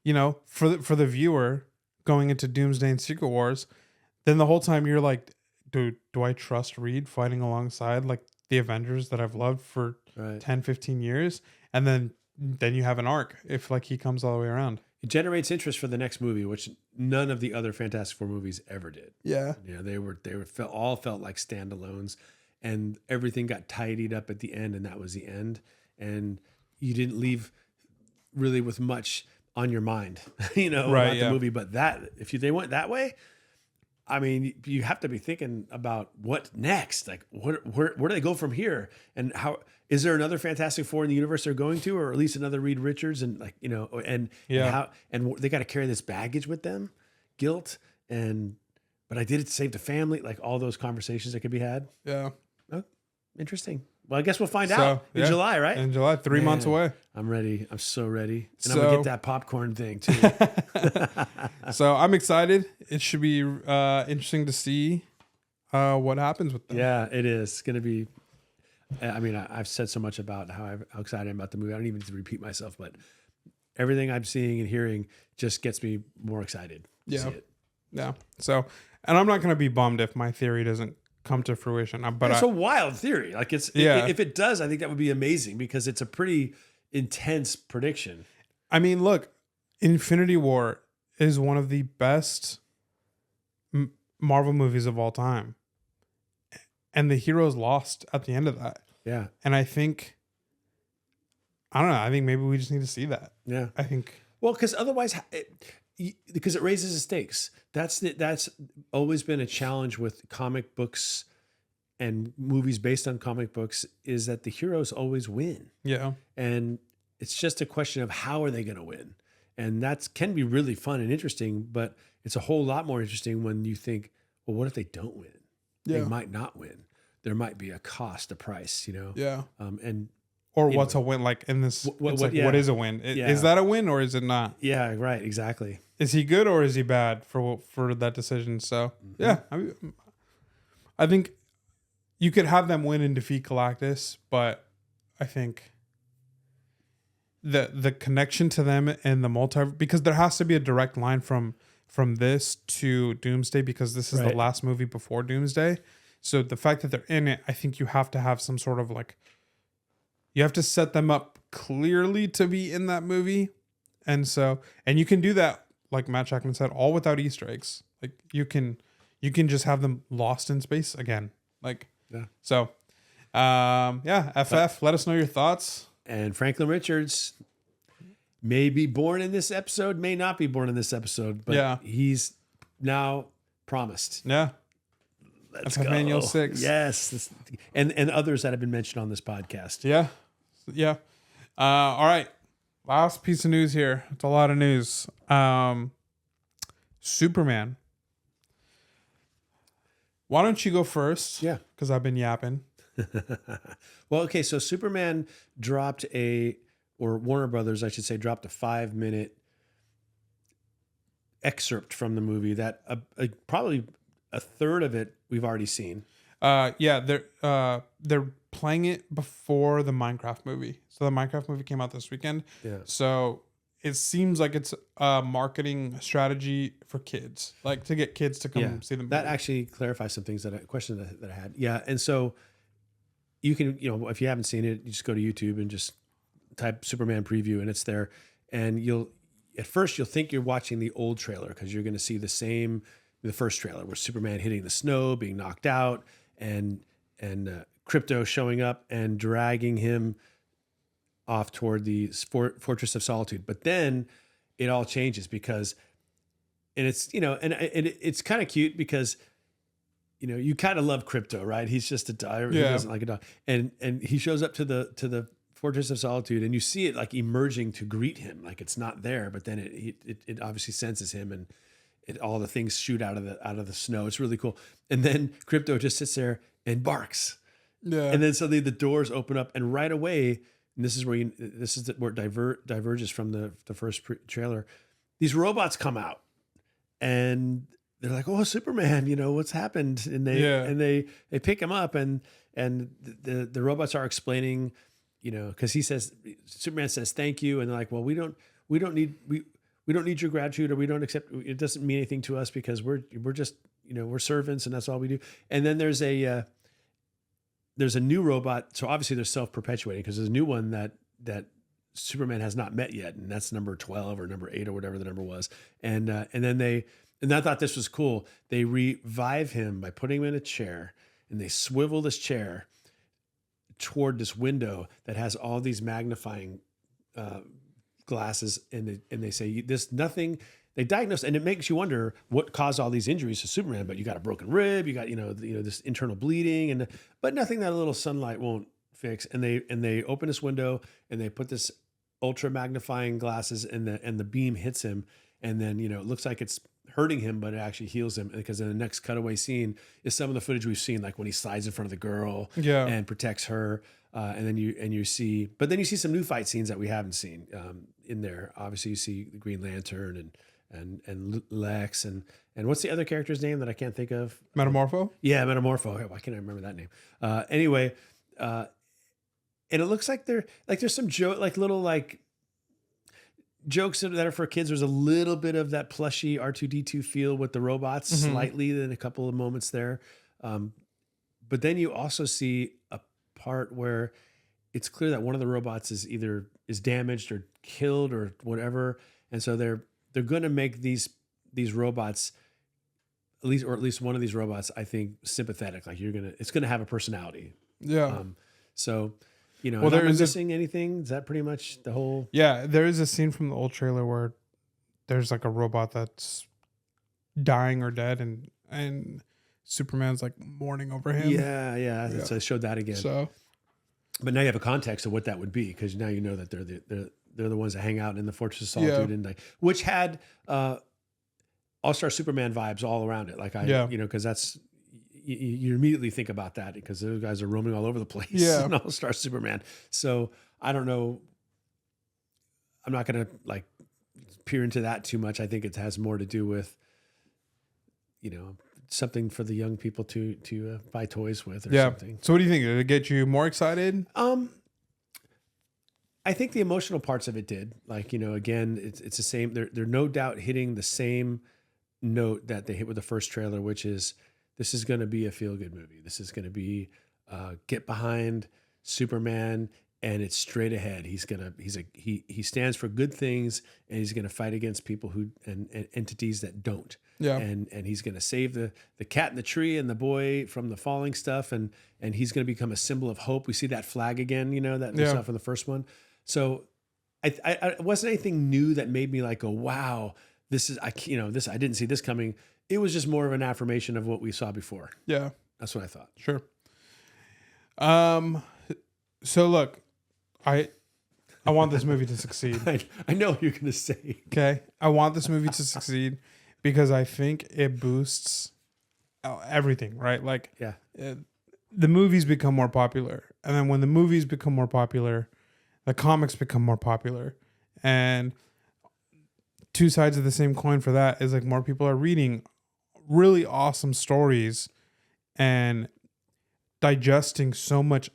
you know, for the viewer going into Doomsday and Secret Wars, then the whole time you're like, do I trust Reed fighting alongside like the Avengers that I've loved for Right. 10, 15 years. And then you have an arc if like he comes all the way around. It generates interest for the next movie, which none of the other Fantastic Four movies ever did. Yeah. You know, all felt like standalones, and everything got tidied up at the end, and that was the end. And you didn't leave really with much on your mind, you know, Right, about yeah. the movie. But that, they went that way, I mean, you have to be thinking about what next. Like, where do they go from here? And how is there another Fantastic Four in the universe they're going to, or at least another Reed Richards? And like, you know, and they got to carry this baggage with them, guilt, but I did it to save the family. Like all those conversations that could be had. Yeah. Oh, interesting. Well, I guess we'll find out in July, right? In July, 3 months away. I'm ready. I'm so ready. And I'm going to get that popcorn thing too. So I'm excited. It should be interesting to see what happens with them. Yeah, it is. It's going to be, I mean, I've said so much about how excited I am about the movie. I don't even need to repeat myself, but everything I'm seeing and hearing just gets me more excited to see it. Yeah. So, and I'm not going to be bummed if my theory doesn't come to fruition. But it's a wild theory. Like if it does, I think that would be amazing because it's a pretty intense prediction. I mean, look, Infinity War is one of the best Marvel movies of all time. And the heroes lost at the end of that. Yeah. And I think maybe we just need to see that. Yeah. I think. Well, because otherwise, because it raises the stakes. That's always been a challenge with comic books and movies based on comic books is that the heroes always win. Yeah. And it's just a question of how are they going to win? And that can be really fun and interesting, but it's a whole lot more interesting when you think, well, what if they don't win? Yeah. They might not win. There might be a cost, a price, you know? Yeah. Or what's a win? Like in this, what is a win? Yeah. Is that a win or is it not? Yeah, right. Exactly. Is he good or is he bad for that decision? So yeah, I think you could have them win and defeat Galactus, but I think the connection to them and the because there has to be a direct line from this to Doomsday because this is the last movie before Doomsday. So the fact that they're in it, I think you have to have some sort of like, you have to set them up clearly to be in that movie. And you can do that, like Matt Jackman said, all without Easter eggs. Like you can just have them lost in space again. Like, yeah. So, FF, let us know your thoughts. And Franklin Richards may be born in this episode, may not be born in this episode, but he's now promised. Yeah. Let's FF go. Manual 6. Yes. And others that have been mentioned on this podcast. Yeah. Yeah. All right. Last piece of news here. It's a lot of news. Superman. Why don't you go first? Yeah. Because I've been yapping. Well, okay. So Superman dropped Warner Brothers, I should say, dropped a 5-minute excerpt from the movie that probably a third of it we've already seen. They're playing it before the Minecraft movie. So the Minecraft movie came out this weekend. Yeah. So it seems like it's a marketing strategy for kids, like to get kids to come see the movie. That actually clarifies some things that I had. Yeah. And so you can, if you haven't seen it, you just go to YouTube and just type Superman preview and it's there. And at first you'll think you're watching the old trailer because you're going to see the first trailer where Superman hitting the snow, being knocked out, and Crypto showing up and dragging him off toward the Fortress of Solitude. But then it all changes because it's kind of cute because you kind of love Crypto, right? He's just a dog. He doesn't like a dog, and he shows up to the Fortress of Solitude, and you see it like emerging to greet him, like it's not there, but then it obviously senses him, and all the things shoot out of the snow. It's really cool. And then Crypto just sits there and barks. Yeah. And then suddenly the doors open up, and right away, and this is where it diverges from the first trailer. These robots come out, and they're like, "Oh, Superman! What's happened?" And they pick him up, and the robots are explaining, because Superman says thank you, and they're like, "Well, we don't need your gratitude, or we don't accept. It doesn't mean anything to us because we're just we're servants, and that's all we do." And then there's there's a new robot. So obviously they're self-perpetuating because there's a new one that Superman has not met yet, and that's number 12 or number 8 or whatever the number was. And I thought this was cool. They revive him by putting him in a chair, and they swivel this chair toward this window that has all these magnifying glasses, and they say this nothing. They diagnose, and it makes you wonder what caused all these injuries to Superman. But you got a broken rib, you got this internal bleeding, but nothing that a little sunlight won't fix. And they open this window and they put this ultra magnifying glasses, and the beam hits him, and then it looks like it's hurting him, but it actually heals him, because in the next cutaway scene is some of the footage we've seen, like when he slides in front of the girl and protects her, and then you see some new fight scenes that we haven't seen in there. Obviously, you see the Green Lantern and Lex and what's the other character's name that I can't think of? Metamorpho? Yeah, Metamorpho. Why can't I remember that name? Anyway, and it looks like there's some little jokes that are for kids. There's a little bit of that plushy R2D2 feel with the robots, slightly in a couple of moments there. But then you also see a part where it's clear that one of the robots is damaged or killed or whatever, and so they're going to make these robots, at least one of these robots, I think, sympathetic. Like it's gonna have a personality. Yeah. So, well, am I missing anything? Is that pretty much the whole? Yeah, there is a scene from the old trailer where there's like a robot that's dying or dead, and Superman's like mourning over him. Yeah. So I showed that again. So, but now you have a context of what that would be, because now you know that they're the ones that hang out in the Fortress of Solitude, and which had All-Star Superman vibes all around it. Because that's you immediately think about that, because those guys are roaming all over the place. Yeah. In All-Star Superman. So I don't know. I'm not going to peer into that too much. I think it has more to do with something for the young people to buy toys with or something. So what do you think? Did it get you more excited? I think the emotional parts of it did. Again, it's the same. They're no doubt hitting the same note that they hit with the first trailer, which is this is going to be a feel-good movie. This is going to be get behind Superman, and it's straight ahead. He stands for good things, and he's going to fight against people and entities that don't. Yeah. And he's going to save the cat in the tree and the boy from the falling stuff, and he's going to become a symbol of hope. We see that flag again, that we saw from the first one. So I wasn't anything new that made me go, wow, this is I didn't see this coming. It was just more of an affirmation of what we saw before. Yeah. That's what I thought. Sure. So look, I want this movie to succeed. I know what you're going to say. Okay. I want this movie to succeed because I think it boosts everything, right? The movies become more popular. And then when the movies become more popular, the comics become more popular. And two sides of the same coin for that is more people are reading really awesome stories and digesting so much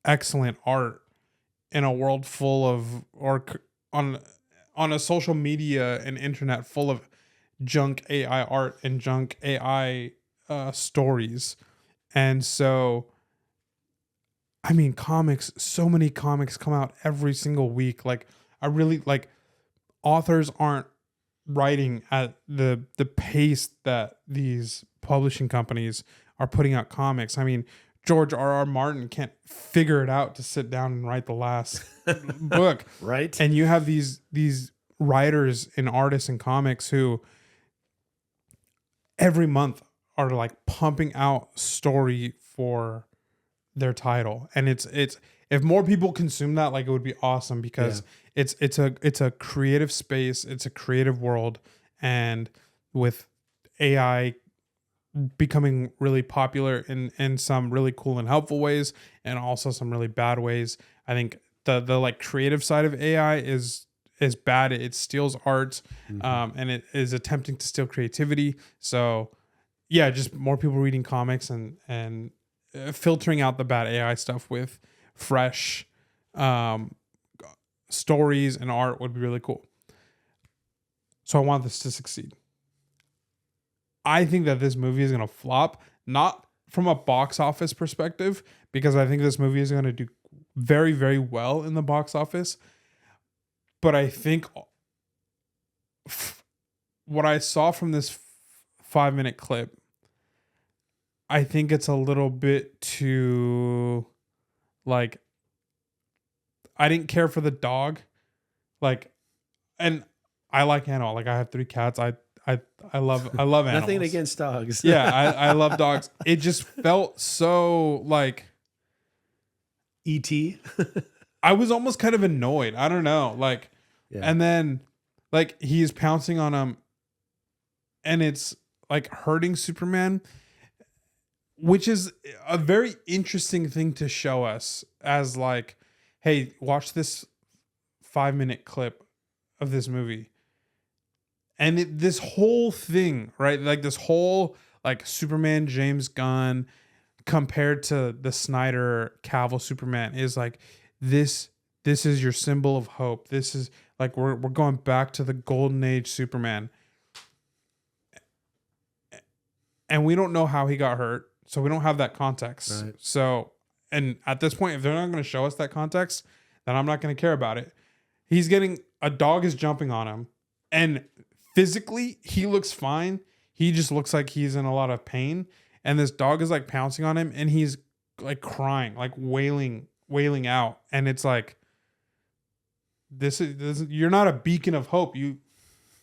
excellent art in a world full of, or on a social media and internet full of junk AI art and junk AI stories. And so, I mean, comics, so many comics come out every single week. Authors aren't writing at the pace that these publishing companies are putting out comics. I mean, George R.R. Martin can't figure it out to sit down and write the last book. Right. And you have these writers and artists in comics who every month are pumping out story for their title. And it's if more people consume that, it would be awesome, because it's a creative space, it's a creative world, and with AI becoming really popular in some really cool and helpful ways, and also some really bad ways. I think the creative side of AI is bad. It steals art, and it is attempting to steal creativity. So yeah, just more people reading comics and filtering out the bad AI stuff with fresh stories and art would be really cool. So I want this to succeed. I think that this movie is going to flop, not from a box office perspective, because I think this movie is going to do very, very well in the box office. But I think what I saw from this 5-minute clip, I think it's a little bit too, like, I didn't care for the dog. Like, and I like animals. Like, I have 3 cats. I love animals. Nothing against dogs. Yeah, I love dogs. It just felt so like E.T. I was almost kind of annoyed. I don't know. Like, Yeah. and then like he's pouncing on him and it's like hurting Superman, which is a very interesting thing to show us as like, hey, watch this 5-minute clip of this movie. And this whole thing, right? Like this whole like Superman James Gunn compared to the Snyder Cavill Superman is like this is your symbol of hope. This is like we're going back to the golden age Superman. And we don't know how he got hurt, so we don't have that context. Right. So, and at this point, if they're not going to show us that context, then I'm not going to care about it. He's getting a dog is jumping on him, and physically he looks fine. He just looks like he's in a lot of pain, and this dog is like pouncing on him, and he's like crying, like wailing out, and it's like this is you're not a beacon of hope.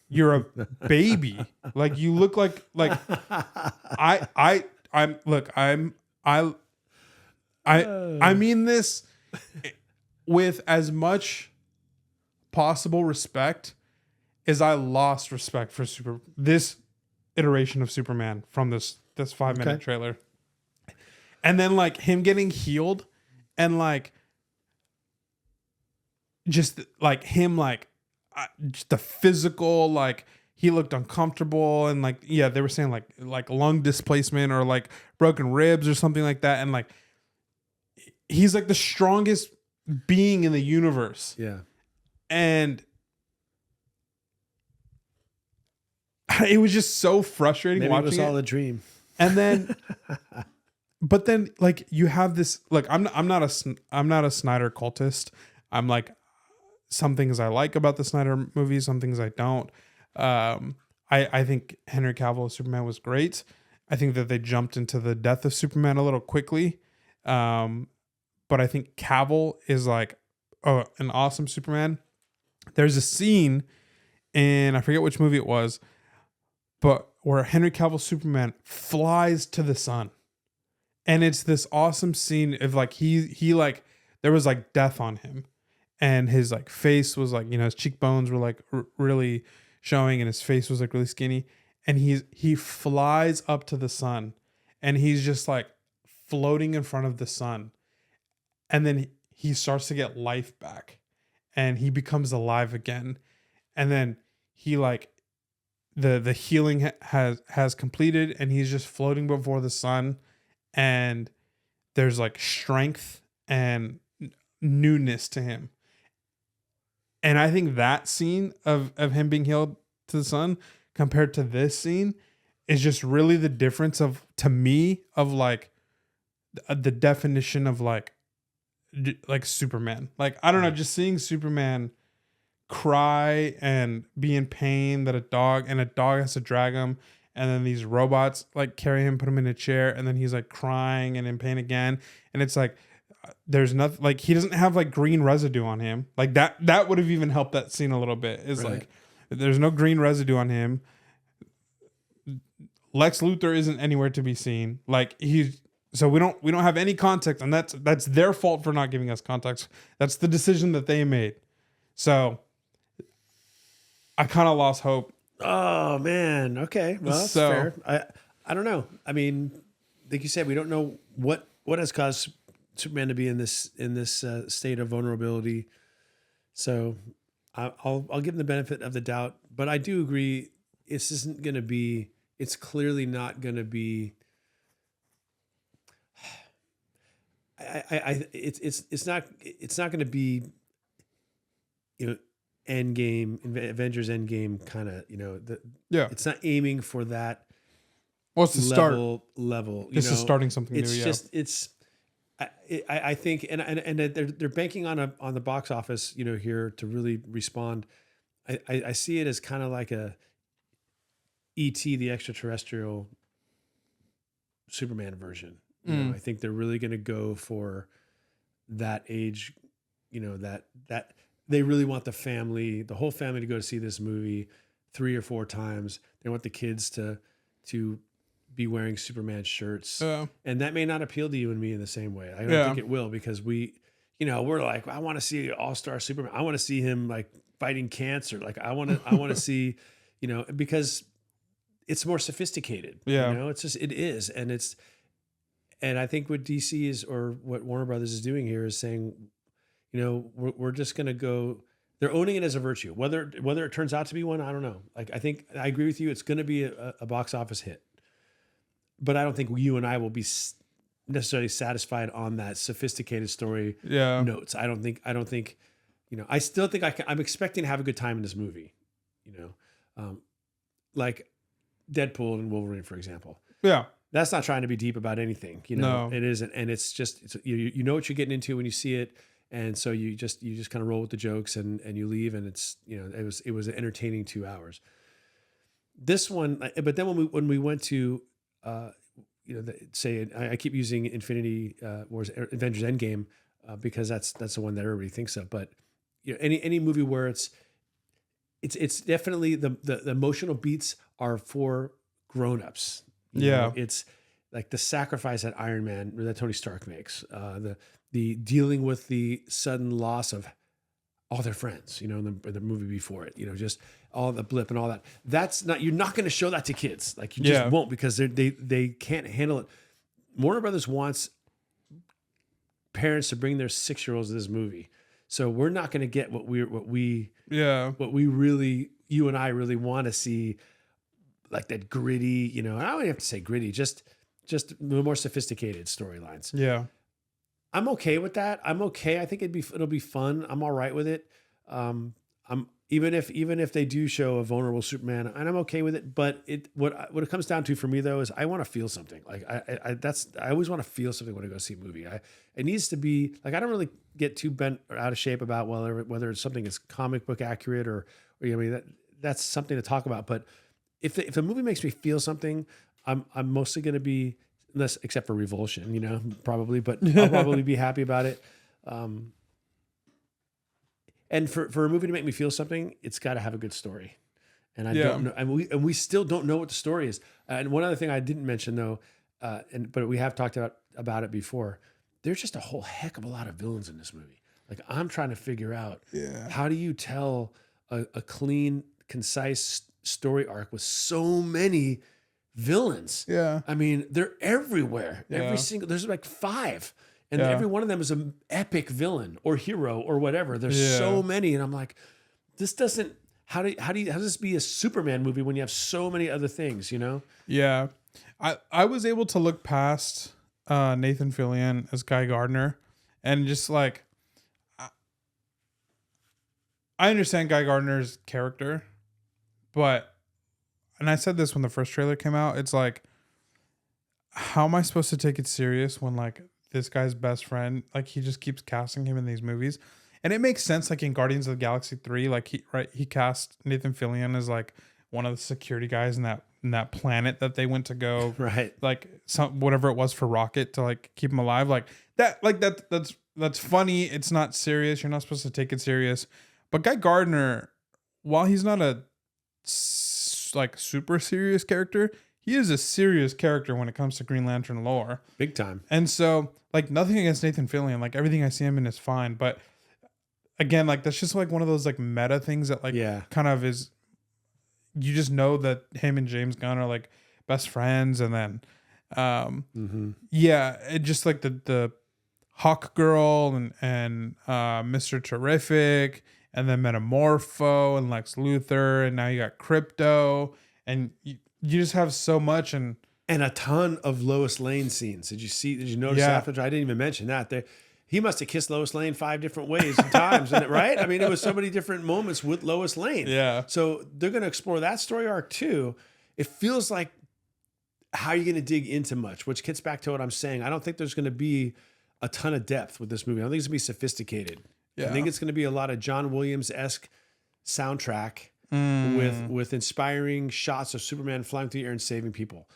You're a baby. Like you look like I mean this with as much possible respect as I lost respect for this iteration of Superman from this 5-minute trailer. And then like him getting healed and like just like him like just the physical, like he looked uncomfortable and like yeah, they were saying like lung displacement or like broken ribs or something like that, and like he's like the strongest being in the universe. Yeah. And it was just so frustrating. Maybe watching it was all a dream. And then but then like you have this like I'm not a Snyder cultist. I'm like some things I like about the Snyder movies, some things I don't. I think Henry Cavill as Superman was great. I think that they jumped into the death of Superman a little quickly. But I think Cavill is like an awesome Superman. There's a scene in, I forget which movie it was, but where Henry Cavill Superman flies to the sun. And it's this awesome scene of like, he like, there was like death on him. And his like face was like, you know, his cheekbones were like really showing, and his face was like really skinny. And he flies up to the sun, and he's just like floating in front of the sun. And then he starts to get life back, and he becomes alive again. And then he like the healing has completed, and he's just floating before the sun, and there's like strength and newness to him. And I think that scene of him being healed to the sun compared to this scene is just really the difference of, to me, of like the definition of like Superman. Like, I don't know, just seeing Superman cry and be in pain that a dog has to drag him. And then these robots like carry him, put him in a chair. And then he's like crying and in pain again. And it's like, there's nothing like he doesn't have like green residue on him. Like that would have even helped that scene a little bit. Is right. Like there's no green residue on him. Lex Luthor isn't anywhere to be seen. Like so we don't have any context, and that's their fault for not giving us context. That's the decision that they made. So I kind of lost hope. Oh man. Okay. Well, that's fair. I don't know. I mean, like you said, we don't know what has caused Superman to be in this state of vulnerability. So I'll give him the benefit of the doubt, but I do agree it's clearly not going to be. It's not going to be, you know, Avengers Endgame kind of, you know, it's not aiming for that Well, it's the start. level. This is starting something It's new. Yeah. just I think and they're banking on the box office, here to really respond. I see it as kind of like a E.T. the extraterrestrial Superman version. I think they're really going to go for that age, that they really want the whole family to go to see this movie 3 or 4 times. They want the kids to be wearing Superman shirts. And that may not appeal to you and me in the same way. I don't think it will, because we're like, I want to see all-star Superman. I want to see him like fighting cancer. Like I want to see, because it's more sophisticated. Yeah. It's just, it is. And I think what DC is, or what Warner Brothers is doing here, is saying, we're just going to go. They're owning it as a virtue. Whether it turns out to be one, I don't know. Like I think I agree with you. It's going to be a box office hit, but I don't think you and I will be necessarily satisfied on that sophisticated story notes. I don't think. I still think I'm expecting to have a good time in this movie. Like Deadpool and Wolverine, for example. Yeah. That's not trying to be deep about anything, No. It isn't. And it's just, you know what you're getting into when you see it. And so you just kind of roll with the jokes and you leave, and it's, it was an entertaining 2 hours. This one, but then when we went to, I keep using Infinity Wars, Avengers Endgame, because that's the one that everybody thinks of. But any movie where it's definitely the emotional beats are for grown-ups. It's like the sacrifice that Iron Man, or that Tony Stark makes, the dealing with the sudden loss of all their friends, in the movie before it, just all the blip and all that. You're not going to show that to kids. Like you just won't, because they can't handle it. Warner Brothers wants parents to bring their 6-year-olds to this movie. So we're not going to get what we really, you and I really want to see, like that gritty, I don't even have to say gritty, just more sophisticated storylines. Yeah. I'm okay with that. I'm okay. I think it'll be fun. I'm all right with it. Even if they do show a vulnerable Superman, and I'm okay with it. But what it comes down to for me though is I want to feel something. Like I always want to feel something when I go see a movie. It needs to be like, I don't really get too bent or out of shape about whether it's something that's comic book accurate or that's something to talk about. But if a movie makes me feel something, I'm mostly going to be, except for Revulsion, probably, but I'll probably be happy about it. And for a movie to make me feel something, it's got to have a good story. And I don't know, and we still don't know what the story is. And one other thing I didn't mention though, but we have talked about it before. There's just a whole heck of a lot of villains in this movie. Like I'm trying to figure out how do you tell a clean, concise story arc with so many villains. Yeah. I mean, they're everywhere. There's like 5. And every one of them is an epic villain or hero or whatever. There's so many. And I'm like, how does this be a Superman movie when you have so many other things, Yeah. I was able to look past Nathan Fillion as Guy Gardner, and just like, I understand Guy Gardner's character, but, and I said this when the first trailer came out, it's like, how am I supposed to take it serious when like this guy's best friend, like he just keeps casting him in these movies? And it makes sense, like in Guardians of the Galaxy 3, like he cast Nathan Fillion as like one of the security guys in that planet that they went to go, right? Like whatever it was for Rocket to like keep him alive, that's funny. It's not serious. You're not supposed to take it serious. But Guy Gardner, while he's not a like super serious character, he is a serious character when it comes to Green Lantern lore, big time. And so, like, nothing against Nathan Fillion, like everything I see him in is fine, but again, like that's just like one of those like meta things that like kind of is, you just know that him and James Gunn are like best friends, and then it just like the Hawk Girl and Mr. Terrific, and then Metamorpho and Lex Luthor, and now you got Crypto, and you just have so much and a ton of Lois Lane scenes. Did you notice after? I didn't even mention that. He must have kissed Lois Lane 5 different ways and times, right? I mean, it was so many different moments with Lois Lane. Yeah. So they're going to explore that story arc too. It feels like how are you going to dig into much? Which gets back to what I'm saying. I don't think there's going to be a ton of depth with this movie. I don't think it's going to be sophisticated. Yeah. I think it's going to be a lot of John Williams-esque soundtrack with inspiring shots of Superman flying through the air and saving people.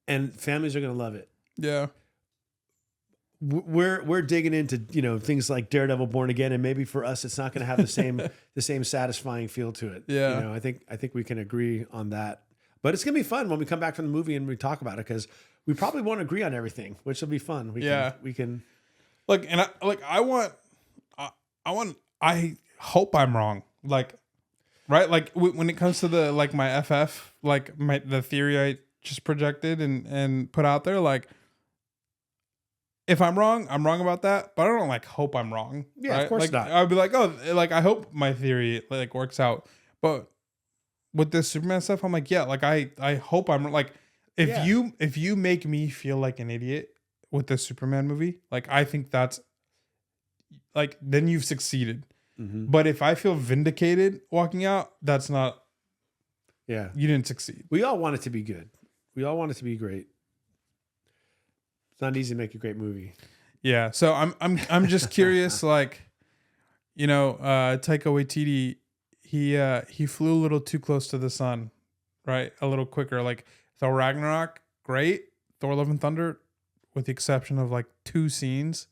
And families are going to love it. Yeah. We're digging into, things like Daredevil Born Again, and maybe for us it's not going to have the same satisfying feel to it. Yeah. I think we can agree on that. But it's going to be fun when we come back from the movie and we talk about it, because we probably won't agree on everything, which will be fun. We can I hope I'm wrong. Like, right? Like when it comes to the my FF, the theory I just projected and put out there, like, if I'm wrong about that, but I don't hope I'm wrong. Yeah, right? of course not. I'd be like, oh, I hope my theory works out. But with this Superman stuff, I'm like, yeah, I hope I'm like, if you make me feel like an idiot with this Superman movie, I think that's then you've succeeded. Mm-hmm. But if I feel vindicated walking out, that's not. Yeah, you didn't succeed. We all want it to be good. We all want it to be great. It's not easy to make a great movie. Yeah, so I'm just curious, Taika Waititi, he flew a little too close to the sun, right? A little quicker. Thor Ragnarok, great. Thor: Love and Thunder, with the exception of 2 scenes,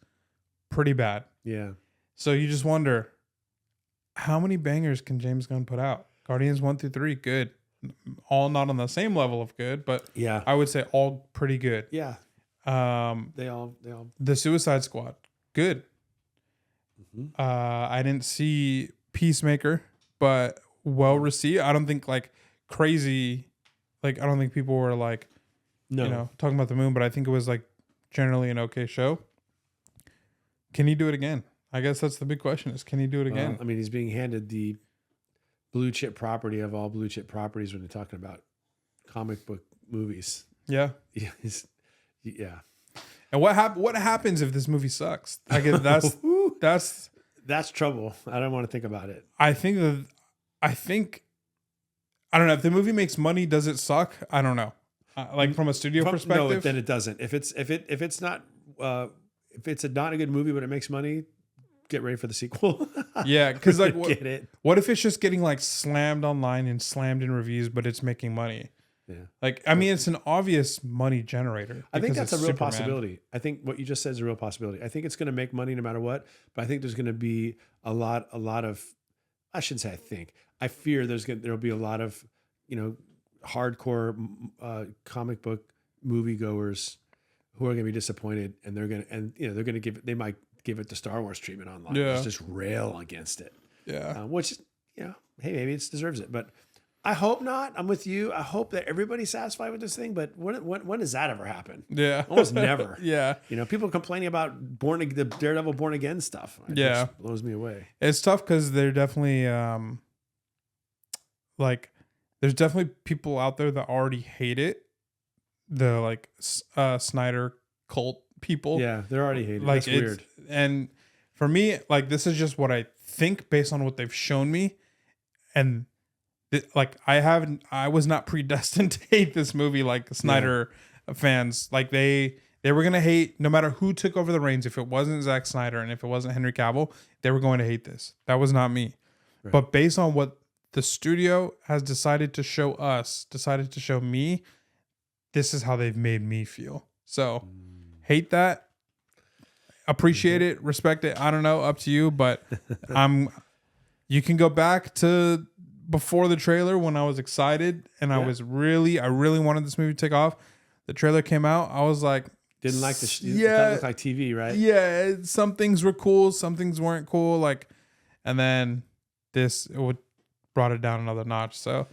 pretty bad. Yeah. So you just wonder, how many bangers can James Gunn put out? Guardians 1 through 3, good. All not on the same level of good, but yeah, I would say all pretty good. Yeah. They all. The Suicide Squad, good. Mm-hmm. I didn't see Peacemaker, but well received. I don't think crazy. I don't think people were talking about the moon, but I think it was generally an okay show. Can he do it again? I guess that's the big question: is can he do it again? He's being handed the blue chip property of all blue chip properties when you're talking about comic book movies. Yeah. Yeah. And what happens if this movie sucks? I guess that's trouble. I don't want to think about it. I don't know if the movie makes money. Does it suck? I don't know. From a studio perspective, no, then it doesn't. If it's not a good movie but it makes money, get ready for the sequel. Yeah, because get it. What if it's just getting slammed online and slammed in reviews, but it's making money? Yeah. It's an obvious money generator. I think that's a real Superman. possibility. I think what you just said is a real possibility. I think it's going to make money no matter what, but I think there's going to be a lot of, I shouldn't say I think, I fear there'll be a lot of, hardcore comic book moviegoers who are going to be disappointed, and they might give it the Star Wars treatment online. Yeah. Just rail against it. Yeah. Which, hey, maybe it deserves it, but I hope not. I'm with you. I hope that everybody's satisfied with this thing, but when does that ever happen? Yeah. Almost never. Yeah. People complaining about the Daredevil Born Again stuff. It just blows me away. It's tough because they're definitely there's definitely people out there that already hate it. The Snyder cult people. Yeah, they're already hating it. That's weird. And for me, this is just what I think based on what they've shown me, and I was not predestined to hate this movie like Snyder fans. They were gonna hate no matter who took over the reins. If it wasn't Zack Snyder and if it wasn't Henry Cavill, they were going to hate this. That was not me. Right. But based on what the studio has decided to show me, this is how they've made me feel. So hate that, appreciate it, respect it. I don't know, up to you, but you can go back to before the trailer when I was excited and I really wanted this movie to take off. The trailer came out. I was like, didn't like the it looked like TV, right? Yeah. Some things were cool. Some things weren't cool. And then this brought it down another notch. So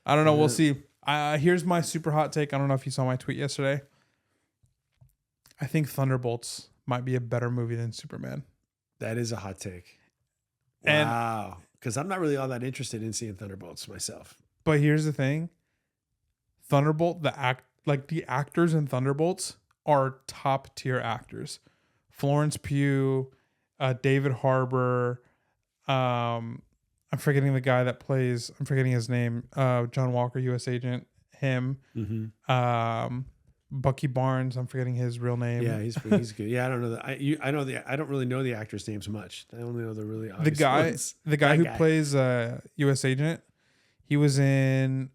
I don't know. We'll see. Here's my super hot take. I don't know if you saw my tweet yesterday. I think Thunderbolts might be a better movie than Superman. That is a hot take. Wow. Because I'm not really all that interested in seeing Thunderbolts myself. But here's the thing. Thunderbolt, the actors in Thunderbolts are top tier actors. Florence Pugh, David Harbour, I'm forgetting the guy that plays, I'm forgetting his name, John Walker, U.S. Agent. him. Bucky Barnes, I'm forgetting his real name. Yeah, he's good. Yeah, I don't know that. I don't really know the actors' names much. I only know the really obvious ones. The guy who plays U.S. Agent. He was in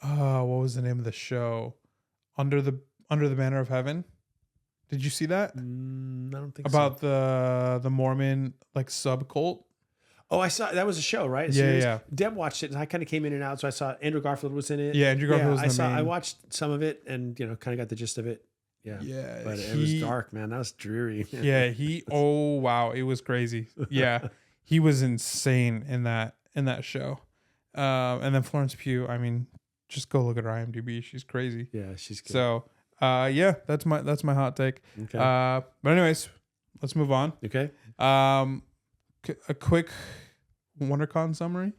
what was the name of the show? Under the Banner of Heaven. Did you see that? I don't think about so. the Mormon like sub cult. Oh, I saw that was a show, right? Yeah. Deb watched it, and I kind of came in and out. So I saw Andrew Garfield was in it. Yeah, Andrew Garfield was the main. I watched some of it, and kind of got the gist of it. Yeah, but it was dark, man. That was dreary. Yeah, oh wow, it was crazy. Yeah, he was insane in that show. And then Florence Pugh. I mean, just go look at her IMDb. She's crazy. Yeah, she's good. So, yeah, that's my hot take. Okay. But anyways, let's move on. Okay. A quick WonderCon summary.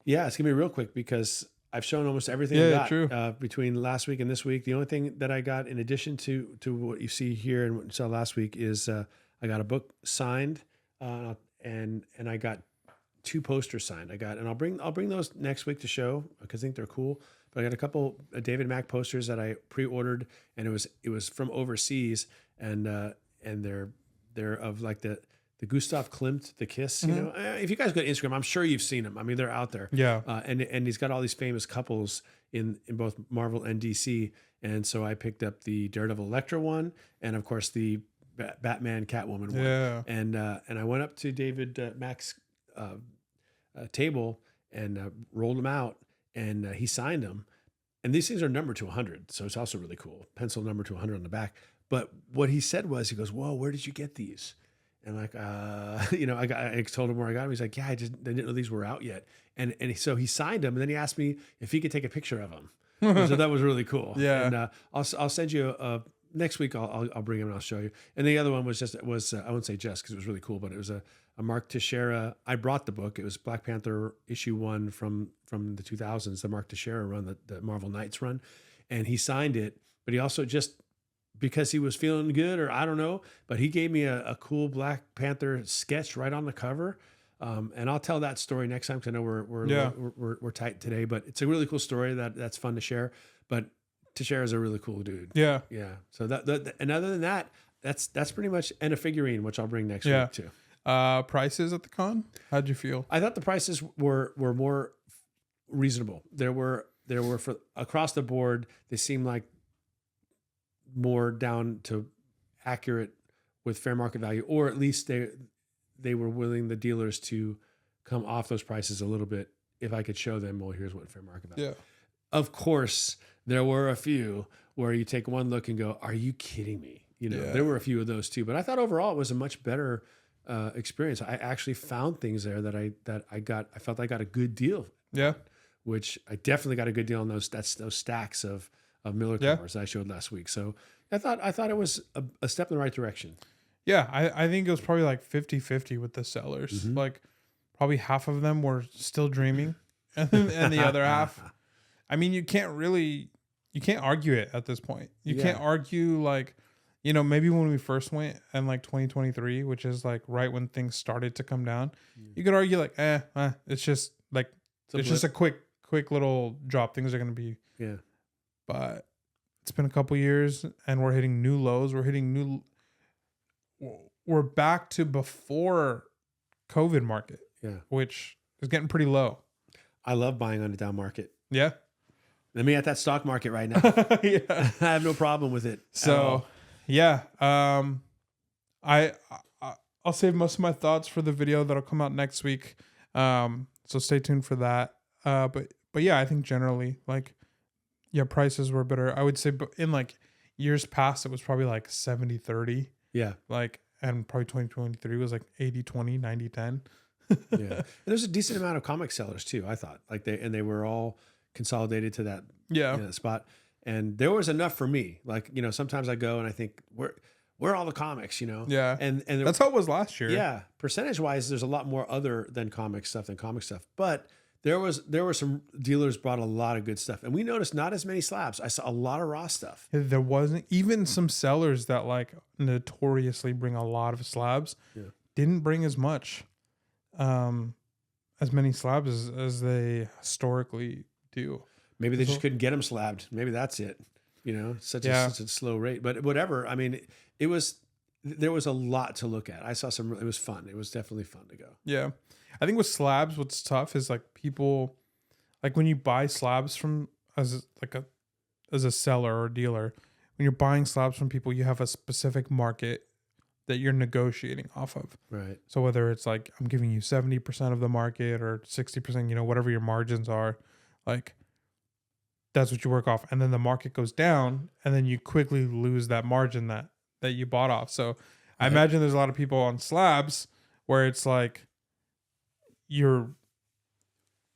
Yeah, it's gonna be real quick because I've shown almost everything I got true. Between last week and this week. The only thing that I got in addition to what you see here and what you saw last week is I got a book signed, and I got 2 posters signed. And I'll bring those next week to show because I think they're cool. But I got a couple David Mack posters that I pre-ordered, and it was from overseas, and they're of like the Gustav Klimt, The Kiss. You know, if you guys go to Instagram, I'm sure you've seen them. I mean, they're out there. Yeah. And he's got all these famous couples in both Marvel and DC. And so I picked up the Daredevil Elektra one, and of course the Batman Catwoman one. Yeah. And I went up to David Mack's table and rolled them out, and he signed them. And these things are numbered to 100, so it's also really cool. Pencil number to 100 on the back. But what he said was, he goes, "Whoa, where did you get these?" And like, I told him where I got them. He's like, "Yeah, I didn't know these were out yet." And so he signed them, and then he asked me if he could take a picture of them. So that was really cool. Yeah. And I'll send you next week. I'll bring him and I'll show you. And the other one was I won't say just because it was really cool, but it was a Mark Teixeira. I brought the book. It was Black Panther issue 1 from the 2000s, the Mark Teixeira run, the Marvel Knights run, and he signed it. But he also just, because he was feeling good, or I don't know, but he gave me a cool Black Panther sketch right on the cover. And I'll tell that story next time because I know we're tight today, but it's a really cool story that's fun to share. But Teixeira is a really cool dude. Yeah. Yeah. So and other than that, that's pretty much, and a figurine, which I'll bring next week too. Prices at the con? How'd you feel? I thought the prices were more reasonable. There were for across the board, they seemed like more down to accurate with fair market value, or at least they were willing, the dealers, to come off those prices a little bit if I could show them, well, here's what fair market value. Yeah. Of course, there were a few where you take one look and go, "Are you kidding me?" There were a few of those too, but I thought overall it was a much better experience. I actually found things there that I felt I got a good deal. Yeah. Which I definitely got a good deal on those stacks of Miller covers I showed last week. So I thought it was a step in the right direction. Yeah, I think it was probably like 50-50 with the sellers. Like probably half of them were still dreaming, and the other half, I mean, you can't argue it at this point. You can't argue, like, maybe when we first went in like 2023, which is like right when things started to come down, you could argue like, it's just like, it's just a quick little drop. Things are going to be, but it's been a couple years and we're hitting new lows. We're back to before COVID market, which is getting pretty low. I love buying on a down market. Yeah. Let me at that stock market right now. I have no problem with it. So, I'll save most of my thoughts for the video that'll come out next week. So stay tuned for that. But yeah, I think generally, like, prices were better. I would say, but in like years past, it was probably like 70-30. Yeah. Like, and probably 2023 was like 80-20, 90-10. Yeah. And there's a decent amount of comic sellers too, I thought. Like they were all consolidated to that spot. And there was enough for me. Like, sometimes I go and I think, where are all the comics, Yeah. And that's how it was last year. Yeah. Percentage wise, there's a lot more other than comic stuff. But there were some dealers brought a lot of good stuff. And we noticed not as many slabs. I saw a lot of raw stuff. There wasn't even some sellers that like notoriously bring a lot of slabs. Didn't bring as much, as many slabs as they historically do. Maybe they just couldn't get them slabbed. Maybe that's it. Such a slow rate. But whatever. I mean, there was a lot to look at. I saw it was fun. It was definitely fun to go. Yeah. I think with slabs, what's tough is like people, like when you buy slabs from as a seller or dealer, when you're buying slabs from people, you have a specific market that you're negotiating off of. Right. So whether it's like I'm giving you 70% of the market or 60%, whatever your margins are, like that's what you work off. And then the market goes down and then you quickly lose that margin that you bought off. So I imagine there's a lot of people on slabs where it's like you're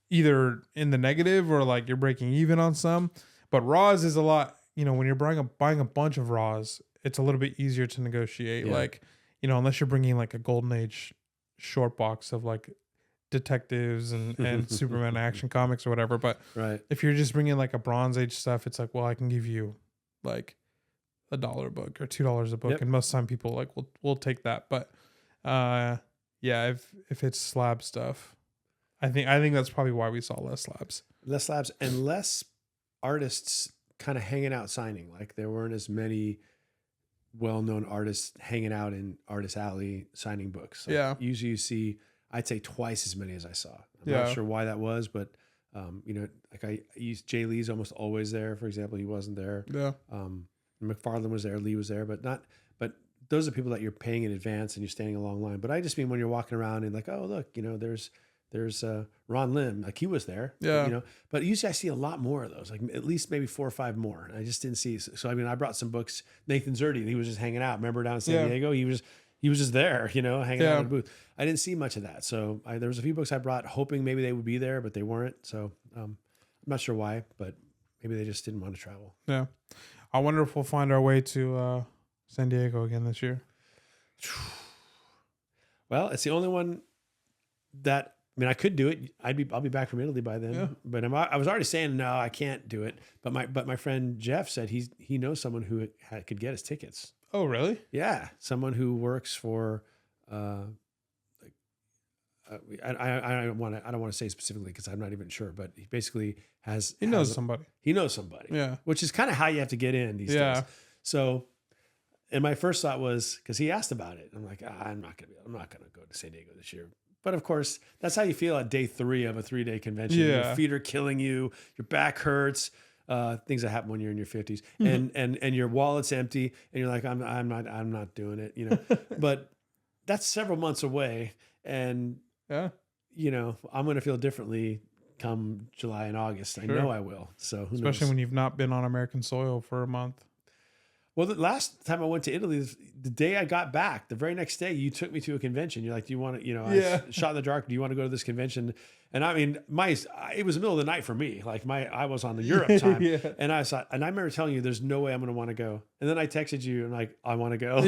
either in the negative or like you're breaking even on some. But raws is a lot, when you're buying a bunch of raws, it's a little bit easier to negotiate. Yeah. Like, unless you're bringing like a golden age short box of like detectives and Superman action comics or whatever. But right. if you're just bringing like a bronze age stuff, it's like, well, I can give you like $1 a book or $2 a book. Yep. And most time people like, we'll take that. But yeah, if it's slab stuff, I think that's probably why we saw less slabs. Less slabs and less artists kind of hanging out signing. Like there weren't as many well-known artists hanging out in Artist Alley signing books. Like Yeah. Usually you see, I'd say twice as many as I saw. I'm Yeah. not sure why that was, but like I used Jay Lee's almost always there. For example, he wasn't there. Yeah. McFarlane was there, Lee was there, but those are people that you're paying in advance and you're standing a long line. But I just mean when you're walking around and like, oh look, there's Ron Lim, like he was there. Yeah. But usually I see a lot more of those, like at least maybe 4 or 5 more. And I just didn't see. So I mean, I brought some books. Nathan Zerdy, he was just hanging out. Remember down in San Diego, he was just there, hanging out in the booth. I didn't see much of that. So there was a few books I brought, hoping maybe they would be there, but they weren't. So I'm not sure why, but maybe they just didn't want to travel. Yeah. I wonder if we'll find our way to San Diego again this year. Well, it's the only one that, I mean, I could do it. I'll be back from Italy by then. Yeah. But I was already saying no, I can't do it. But my friend Jeff said he knows someone who could get us tickets. Oh, really? Yeah, someone who works for. I don't want to say specifically because I'm not even sure. But he basically He knows somebody. He knows somebody. Yeah. Which is kind of how you have to get in these days. So. And my first thought was, because he asked about it, I'm like, I'm not gonna go to San Diego this year. But of course, that's how you feel at day 3 of a 3-day convention. Yeah. Your feet are killing you, your back hurts, things that happen when you're in your 50s, and your wallet's empty, and you're like, I'm not doing it, But that's several months away, and I'm gonna feel differently come July and August. Sure. I know I will. So especially when you've not been on American soil for a month. Well, the last time I went to Italy, the day I got back, the very next day, you took me to a convention. You're like, do you want to, I shot in the dark. Do you want to go to this convention? And I mean, it was the middle of the night for me. Like I was on the Europe time. And I remember telling you, there's no way I'm going to want to go. And then I texted you and like, I want to go.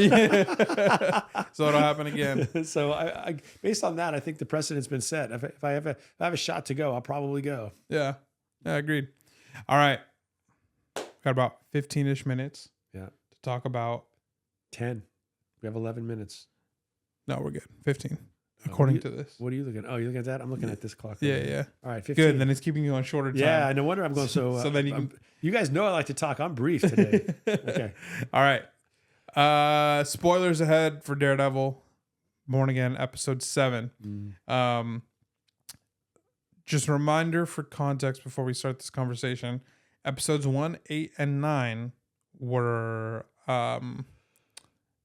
So it'll happen again. So I based on that, I think the precedent's been set. If I have a shot to go, I'll probably go. Yeah. Yeah. Agreed. All right. Got about 15-ish minutes. Yeah. To talk about 10. We have 11 minutes. No, we're good. 15. According to this. What are you looking at? Oh, you're looking at that? I'm looking at this clock. Yeah, yeah. All right, 15. Good. Then it's keeping you on shorter time. Yeah, no wonder I'm going so. So then you guys know I like to talk. I'm brief today. Okay. All right. Spoilers ahead for Daredevil, Born Again, episode 7. Just a reminder for context before we start this conversation. Episodes 1, 8, and 9 were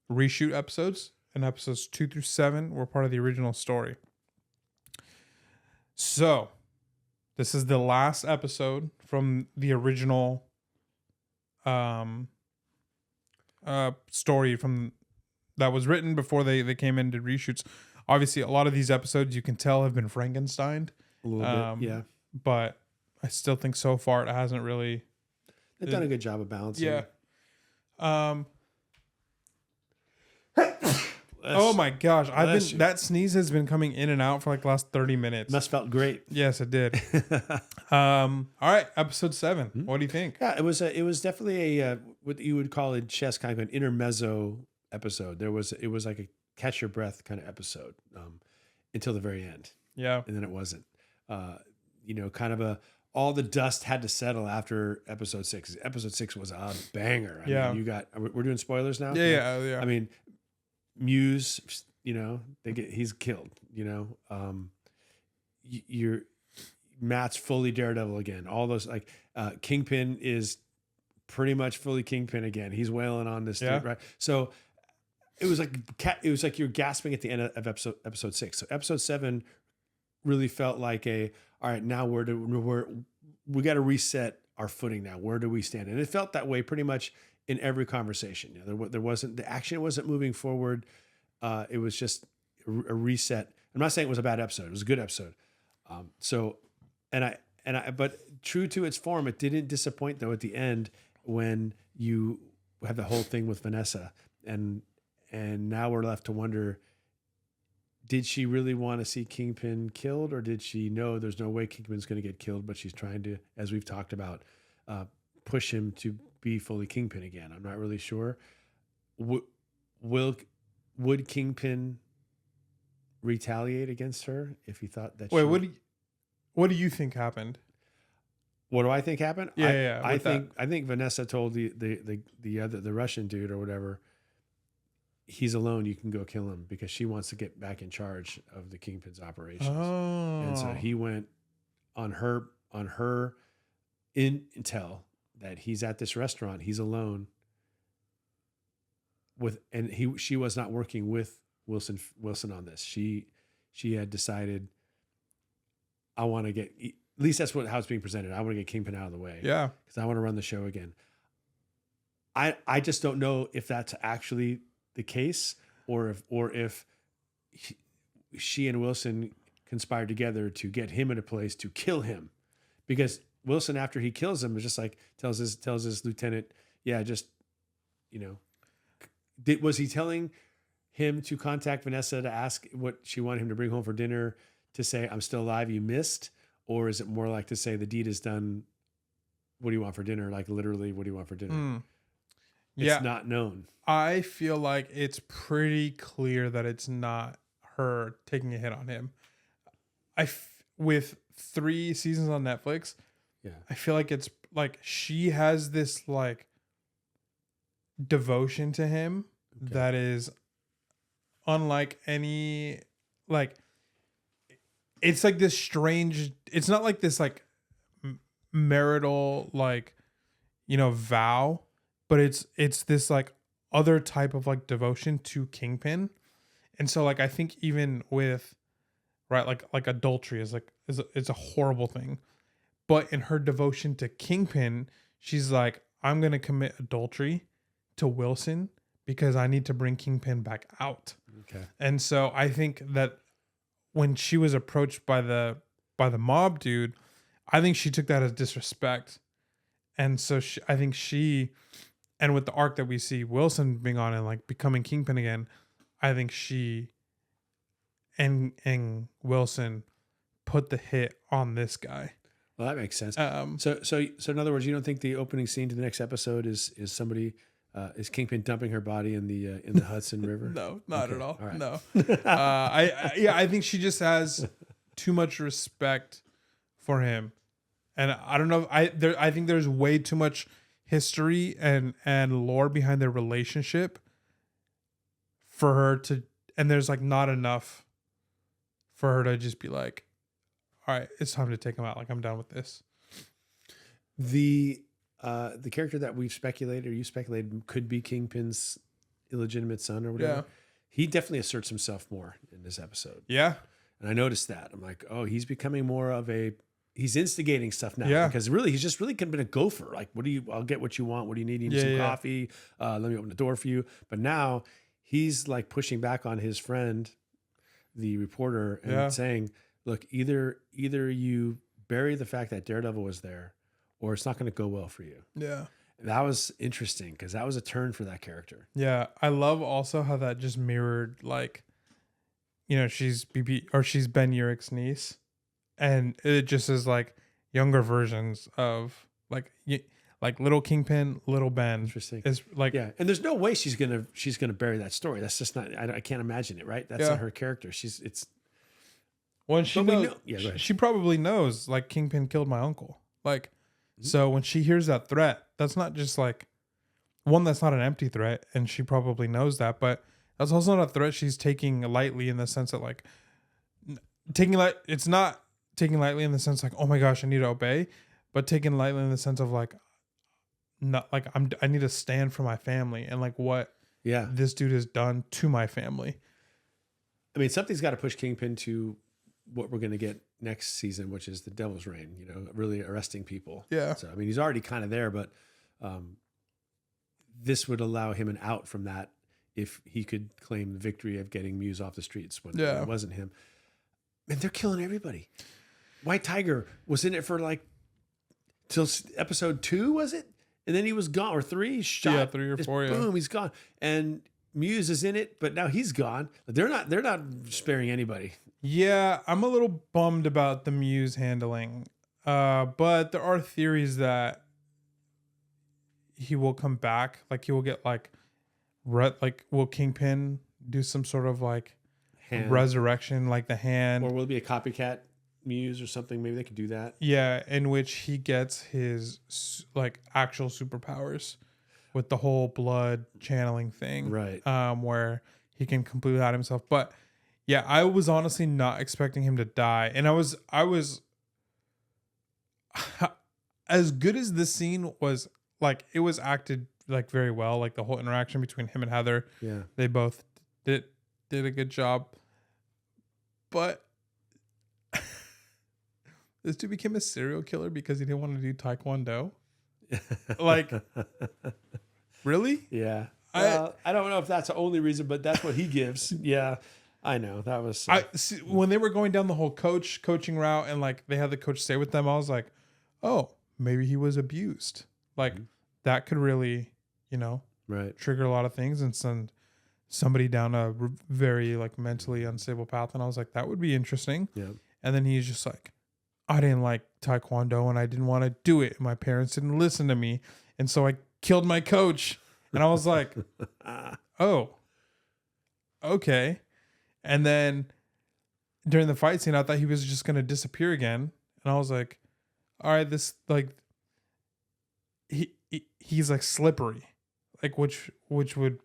reshoot episodes, and episodes 2 through 7 were part of the original story. So this is the last episode from the original story from that was written before they came into reshoots. Obviously, a lot of these episodes you can tell have been Frankensteined. A little bit, yeah. But I still think so far it hasn't really. They've done a good job of balancing. Yeah. Oh my gosh! That sneeze has been coming in and out for like the last 30 minutes. Must felt great. Yes, it did. All right, episode 7. What do you think? Yeah, it was definitely a what you would call in chess kind of an intermezzo episode. It was like a catch your breath kind of episode until the very end. Yeah, and then it wasn't. Kind of all the dust had to settle after episode 6. Episode 6 was a banger. I Yeah. mean, you got, we're doing spoilers now. Yeah. I mean, Muse, he's killed, you're Matt's fully Daredevil again. All those Kingpin is pretty much fully Kingpin again. He's wailing on this dude, right? So it was like you're gasping at the end of episode 6. So episode 7 really felt like all right, now we got to reset our footing now. Where do we stand? And it felt that way pretty much in every conversation. There wasn't, the action wasn't moving forward. It was just a reset. I'm not saying it was a bad episode. It was a good episode. But true to its form, it didn't disappoint though at the end when you have the whole thing with Vanessa, and now we're left to wonder, did she really want to see Kingpin killed, or did she know there's no way Kingpin's going to get killed, but she's trying to, as we've talked about, push him to be fully Kingpin again? I'm not really sure. Would Kingpin retaliate against her if he thought that? Wait, what do you think happened? What do I think happened? Yeah. I think Vanessa told the Russian dude or whatever, he's alone, you can go kill him, because she wants to get back in charge of the Kingpin's operations. Oh. And so he went on her intel that he's at this restaurant, he's alone she was not working with Wilson on this. She had decided, I want to get, at least that's how it's being presented, I want to get Kingpin out of the way. Yeah. Because I want to run the show again. I just don't know if that's actually the case, or if she and Wilson conspired together to get him in a place to kill him, because Wilson, after he kills him, is just like tells his lieutenant, was he telling him to contact Vanessa to ask what she wanted him to bring home for dinner, to say, I'm still alive, you missed? Or is it more like to say, the deed is done, what do you want for dinner? Like literally, what do you want for dinner? It's not known. I feel like it's pretty clear that it's not her taking a hit on him. With 3 seasons on Netflix, I feel like it's like she has this like devotion to him that is unlike any, like, it's like this strange, it's not like this like marital vow, but it's this like other type of like devotion to Kingpin. And so like I think even with like adultery is it's a horrible thing, but in her devotion to Kingpin, she's like, I'm gonna commit adultery to Wilson because I need to bring Kingpin back out. Okay. And so I think that when she was approached by the mob dude, I think she took that as disrespect. And so I think and with the arc that we see Wilson being on and like becoming Kingpin again, I think she and Wilson put the hit on this guy. Well, that makes sense. So in other words, you don't think the opening scene to the next episode is somebody, is Kingpin dumping her body in the Hudson River? No, not at all. Right. No. I think she just has too much respect for him, and I don't know. I think there's way too much history and lore behind their relationship for her to, and there's like not enough for her to just be like, all right, it's time to take him out. Like, I'm done with this. The character that you speculated could be Kingpin's illegitimate son or whatever. Yeah. He definitely asserts himself more in this episode. Yeah. And I noticed that. I'm like, oh, he's becoming more of he's instigating stuff now. Yeah. Because really, he's just really been a gopher. Like, I'll get what you want. What do you need? You need some coffee? Let me open the door for you. But now he's like pushing back on his friend, the reporter, and saying, look, either you bury the fact that Daredevil was there, or it's not going to go well for you. Yeah. That was interesting because that was a turn for that character. Yeah. I love also how that just mirrored, like, she's Ben Urich's niece, and it just is like younger versions of like little Kingpin, little Ben. Interesting. Is like, yeah. And there's no way she's gonna bury that story. That's just not. I can't imagine it. Right. That's not her character. She probably knows like Kingpin killed my uncle. Like, so when she hears that threat, that's not just like one, that's not an empty threat, and she probably knows that, but that's also not a threat she's taking lightly in the sense that like it's not taking lightly in the sense like, oh my gosh, I need to obey, but taking lightly in the sense of like, not like I need to stand for my family and like what this dude has done to my family. I mean, something's got to push Kingpin to what we're going to get next season, which is the Devil's Reign, you know, really arresting people. Yeah. So, I mean, he's already kind of there, but this would allow him an out from that if he could claim the victory of getting Muse off the streets when it wasn't him. And they're killing everybody. White Tiger was in it for like till episode 2, was it? And then he was gone, or 3, shot. Yeah, 3 or 4. Boom, he's gone. And Muse is in it, but now he's gone. They're not sparing anybody. Yeah, I'm a little bummed about the Muse handling. But there are theories that he will come back. Like he will get like will Kingpin do some sort of like resurrection, like the hand, or will it be a copycat Muse or something? Maybe they could do that. Yeah, in which he gets his like actual superpowers with the whole blood channeling thing, right? Where he can completely hide himself. But yeah, I was honestly not expecting him to die, and I was as good as this scene was. Like it was acted like very well. Like the whole interaction between him and Heather. Yeah, they both did a good job. But this dude became a serial killer because he didn't want to do Taekwondo. Like, really? Yeah. I don't know if that's the only reason, but that's what he gives. Yeah, I know that was. I see, when they were going down the whole coaching route, and like they had the coach stay with them. I was like, oh, maybe he was abused. Like that could really, you know, trigger a lot of things and send somebody down a very like mentally unstable path. And I was like, that would be interesting. Yeah. And then he's just like, I didn't like Taekwondo and I didn't want to do it. My parents didn't listen to me. And so I killed my coach. And I was like, oh, okay. And then during the fight scene, I thought he was just going to disappear again. And I was like, all right, this like, he's like slippery, like which would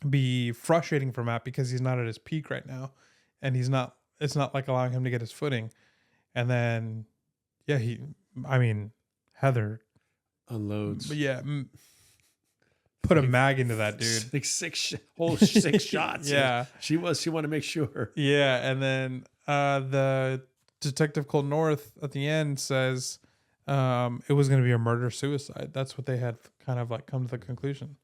be frustrating for Matt because he's not at his peak right now, and it's not like allowing him to get his footing. And then Heather unloads, but put a mag into that dude, like six shots. Yeah, she wanted to make sure. Yeah, and then the detective called North at the end says it was going to be a murder-suicide. That's what they had kind of like come to the conclusion.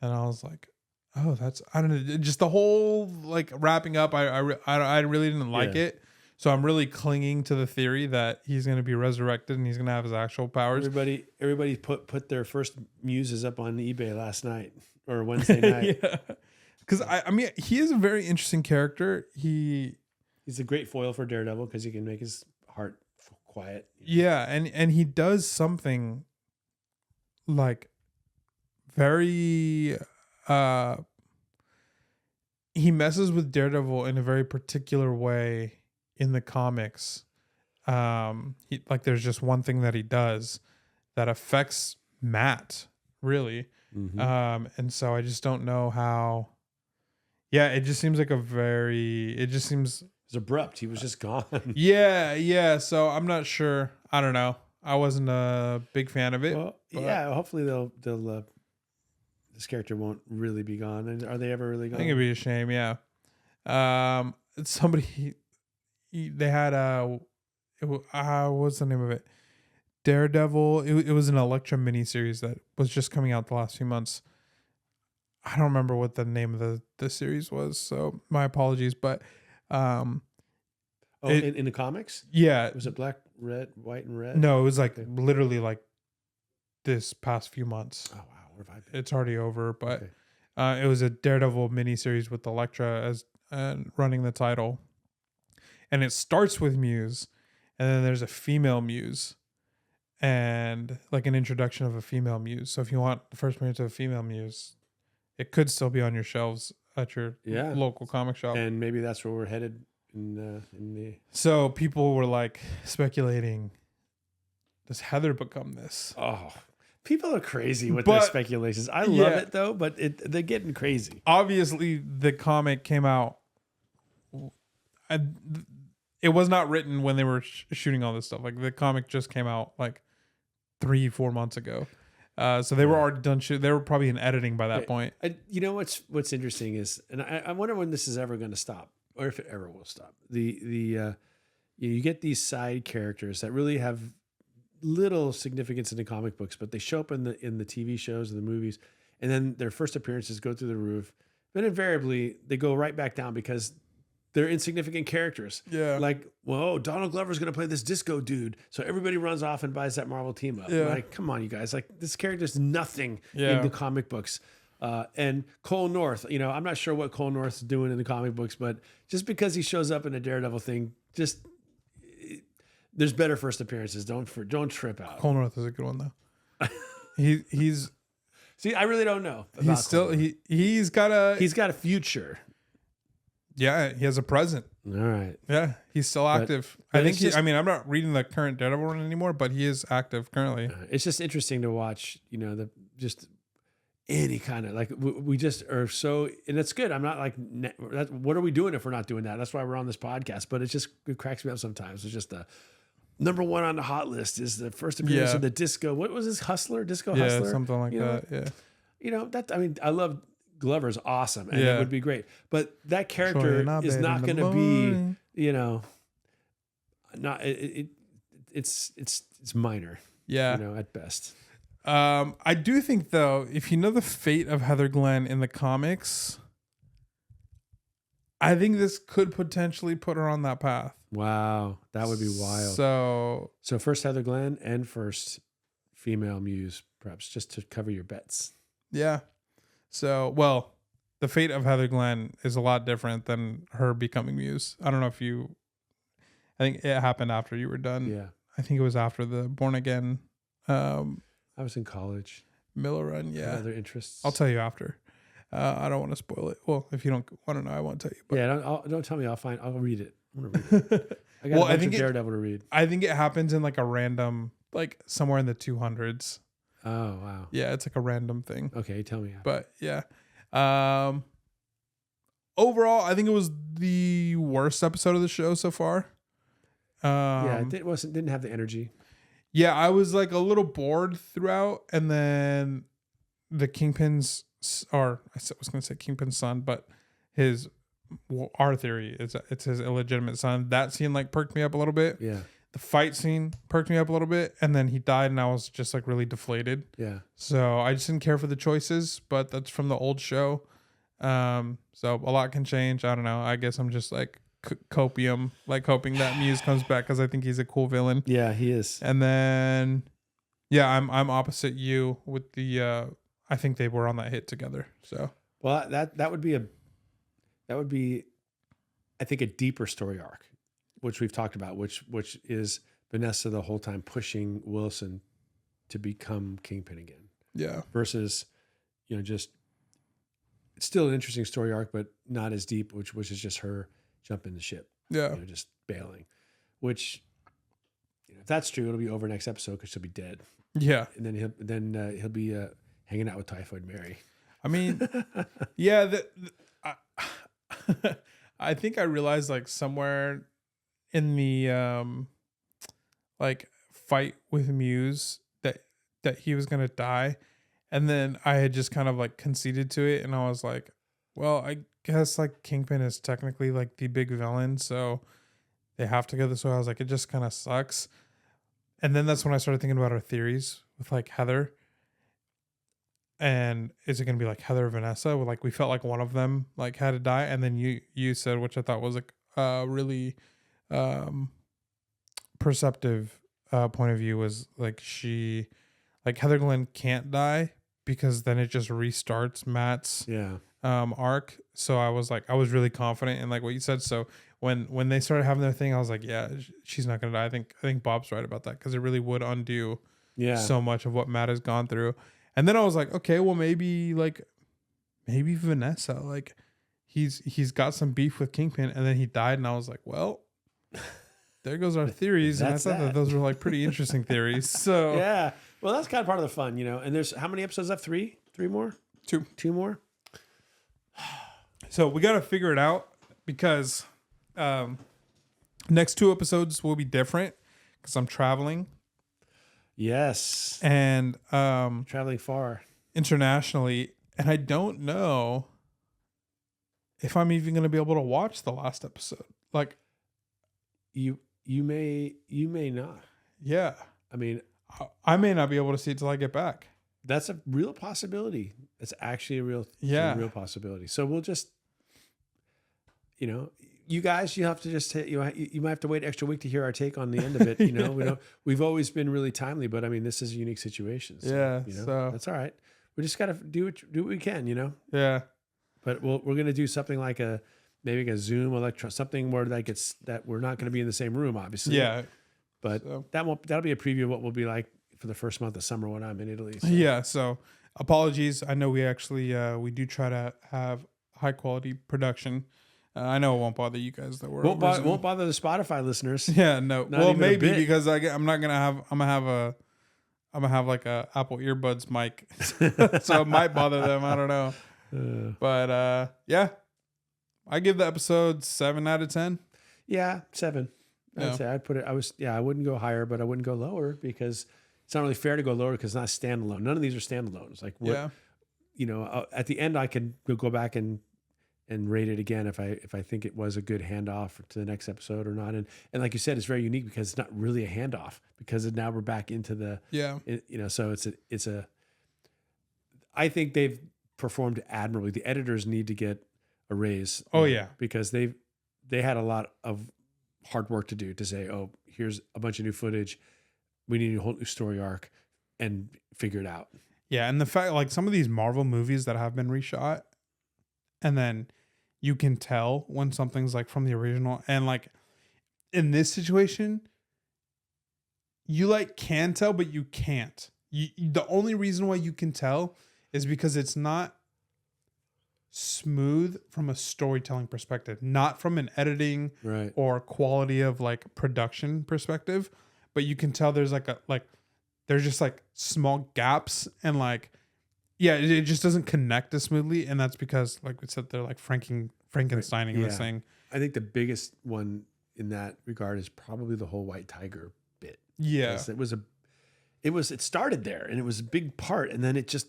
And I was like, oh, I don't know. Just the whole like wrapping up. I really didn't like it. So I'm really clinging to the theory that he's going to be resurrected and he's going to have his actual powers. Everybody put their first muses up on eBay last night or Wednesday night. Yeah. Because I mean, he is a very interesting character. He's a great foil for Daredevil because he can make his heart quiet. Yeah, and he does something like very he messes with Daredevil in a very particular way in the comics. There's just one thing that he does that affects Matt, really. Mm-hmm. And so I just don't know how. Yeah, it just seems like it's abrupt. He was just gone. Yeah. So I'm not sure. I don't know. I wasn't a big fan of it. Well, yeah. Hopefully they'll this character won't really be gone. And are they ever really gone? I think it'd be a shame. Yeah. Somebody they had what's the name of it? Daredevil. It was an Elektra miniseries that was just coming out the last few months. I don't remember what the name of the series was, so my apologies. But in the comics, was it black, red, white, and red? No, it was like literally like this past few months. Oh wow, where have I been? It's already over, but it was a Daredevil miniseries with Elektra as running the title, and it starts with Muse, and then there's a female Muse, and like an introduction of a female Muse. So if you want the first appearance of a female Muse, it could still be on your shelves at your local comic shop. And maybe that's where we're headed in the. So people were like speculating does Heather become this? Oh, people are crazy with their But speculations. I love yeah. it though, but they're getting crazy. Obviously, the comic came out. I, it was not written when they were shooting all this stuff. Like the comic just came out like 3-4 months ago. So they were already done shoot. They were probably in editing by that point. You know what's interesting is, and I wonder when this is ever going to stop, or if it ever will stop. You get these side characters that really have little significance in the comic books, but they show up in the TV shows and the movies, and then their first appearances go through the roof. But invariably, they go right back down because they're insignificant characters. Yeah. Like, whoa, Donald Glover's going to play this disco dude. So everybody runs off and buys that Marvel team up. Yeah. Like, come on, you guys. Like, this character's nothing Yeah. in the comic books. And Cole North, I'm not sure what Cole North's doing in the comic books, but just because he shows up in a Daredevil thing, there's better first appearances. Don't trip out. Cole North is a good one though. he's See, I really don't know. he's still he's got a future. Yeah, he has a present. All right. Yeah, he's still active. but I think it's just- I'm not reading the current Daredevil run anymore, but he is active currently. It's just interesting to watch, just any kind of like we just are so, and it's good. I'm not like, what are we doing if we're not doing that? That's why we're on this podcast. But it cracks me up sometimes. It's just the number one on the hot list is the first appearance of the disco. What was this Disco Hustler? Yeah, something like that. Yeah. I love Glover's awesome, and it would be great. But that character Showing is up not in going the to be, morning. not it's minor. Yeah. At best. I do think though, if you know the fate of Heather Glenn in the comics, I think this could potentially put her on that path. Wow, that would be wild. So first Heather Glenn and first female muse, perhaps, just to cover your bets. yeah. So well, the fate of Heather Glenn is a lot different than her becoming Muse. I don't know if I think it happened after you were done. Yeah, I think it was after the Born Again. I was in college. Miller run, yeah. Other interests. I'll tell you after. I don't want to spoil it. Well, if you don't want to know, I won't tell you. But. Yeah, don't tell me. I'll read it. I'm gonna read it. I got a bunch of Daredevil to read. I think it happens in like a random, like somewhere in the 200s. Oh wow. Yeah, it's like a random thing. Okay, tell me. But yeah. Overall, I think it was the worst episode of the show so far. It didn't have the energy. Yeah, I was like a little bored throughout, and then the Kingpin's, or I was going to say Kingpin's son, but our theory is that it's his illegitimate son. That scene like perked me up a little bit. Yeah. The fight scene perked me up a little bit, and then he died, and I was just like really deflated. Yeah. So I just didn't care for the choices, but that's from the old show. So a lot can change. I don't know. I guess I'm just like copium, like hoping that Muse comes back because I think he's a cool villain. Yeah, he is. And then, yeah, I'm opposite you with the. I think they were on that hit together. So well, that would be I think a deeper story arc, which we've talked about, which is Vanessa the whole time pushing Wilson to become Kingpin again. Yeah. Versus, just it's still an interesting story arc, but not as deep, which is just her jumping the ship. Yeah. Just bailing. Which, if that's true, it'll be over next episode because she'll be dead. Yeah. And then he'll be hanging out with Typhoid Mary. I mean, yeah. I think I realized like somewhere in the like fight with Muse that he was gonna die, and then I had just kind of like conceded to it, and I was like, well, I guess like Kingpin is technically like the big villain, so they have to go this way. I was like, it just kind of sucks. And then that's when I started thinking about our theories with like Heather. And is it going to be like Heather or Vanessa? Well, like we felt like one of them like had to die. And then you said, which I thought was like a really perceptive point of view, was like Heather Glenn can't die because then it just restarts Matt's arc. So I was really confident in like what you said. So when they started having their thing, I was like, yeah, she's not going to die. I think Bob's right about that because it really would undo so much of what Matt has gone through. And then I was like, okay, well maybe Vanessa, like he's got some beef with Kingpin, and then he died, and I was like, well, there goes our theories. And I That's thought that that. those were like pretty interesting theories. So Yeah. Well, that's kind of part of the fun, you know. And there's how many episodes left? Three more, two more. So we got to figure it out because next 2 episodes will be different because I'm traveling. Yes. And Traveling far internationally. And I don't know if I'm even going to be able to watch the last episode. Like, you may not. yeah. I mean, I may not be able to see it till I get back. that's a real possibility. It's actually a real possibility. So we'll just, you know, you guys, you have to just you might have to wait an extra week to hear our take on the end of it. You know, we've always been really timely, but I mean, this is a unique situation. So, Yeah, you know, so that's all right. We just gotta do what we can, you know. Yeah. But we're gonna do something like maybe a Zoom something where that we're not gonna be in the same room, obviously. Yeah. But that'll be a preview of what we'll be like for the first month of summer when I'm in Italy. So. Yeah. So apologies. I know we actually we do try to have high quality production. I know it won't bother you guys that we're won't bother the Spotify listeners. Yeah, no. Not Well, even a maybe bit. because I'm gonna have like a Apple earbuds mic, so it might bother them. I don't know, but yeah, I give the episode 7 out of 10. Yeah, 7. I'd say I'd put it. I wouldn't go higher, but I wouldn't go lower because it's not really fair to go lower because it's not standalone. None of these are standalones. Like you know, at the end I could go back and rate it again if I think it was a good handoff to the next episode or not. And like you said, it's very unique because it's not really a handoff because now we're back into the you know. So it's a. I think they've performed admirably. The editors need to get a raise. Oh yeah, because they had a lot of hard work to do to say, oh, here's a bunch of new footage. We need a whole new story arc and figure it out. Yeah, and the fact like some of these Marvel movies that have been reshot, and then you can tell when something's like from the original, and like in this situation, you like can tell, but you can't. The only reason why you can tell is because it's not smooth from a storytelling perspective, not from an editing or quality of like production perspective, but you can tell there's there's just like small gaps and like it just doesn't connect as smoothly, and that's because like we said they're like Frankensteining this thing. I think the biggest one in that regard is probably the whole White Tiger bit. Yeah, it started there and it was a big part, and then it just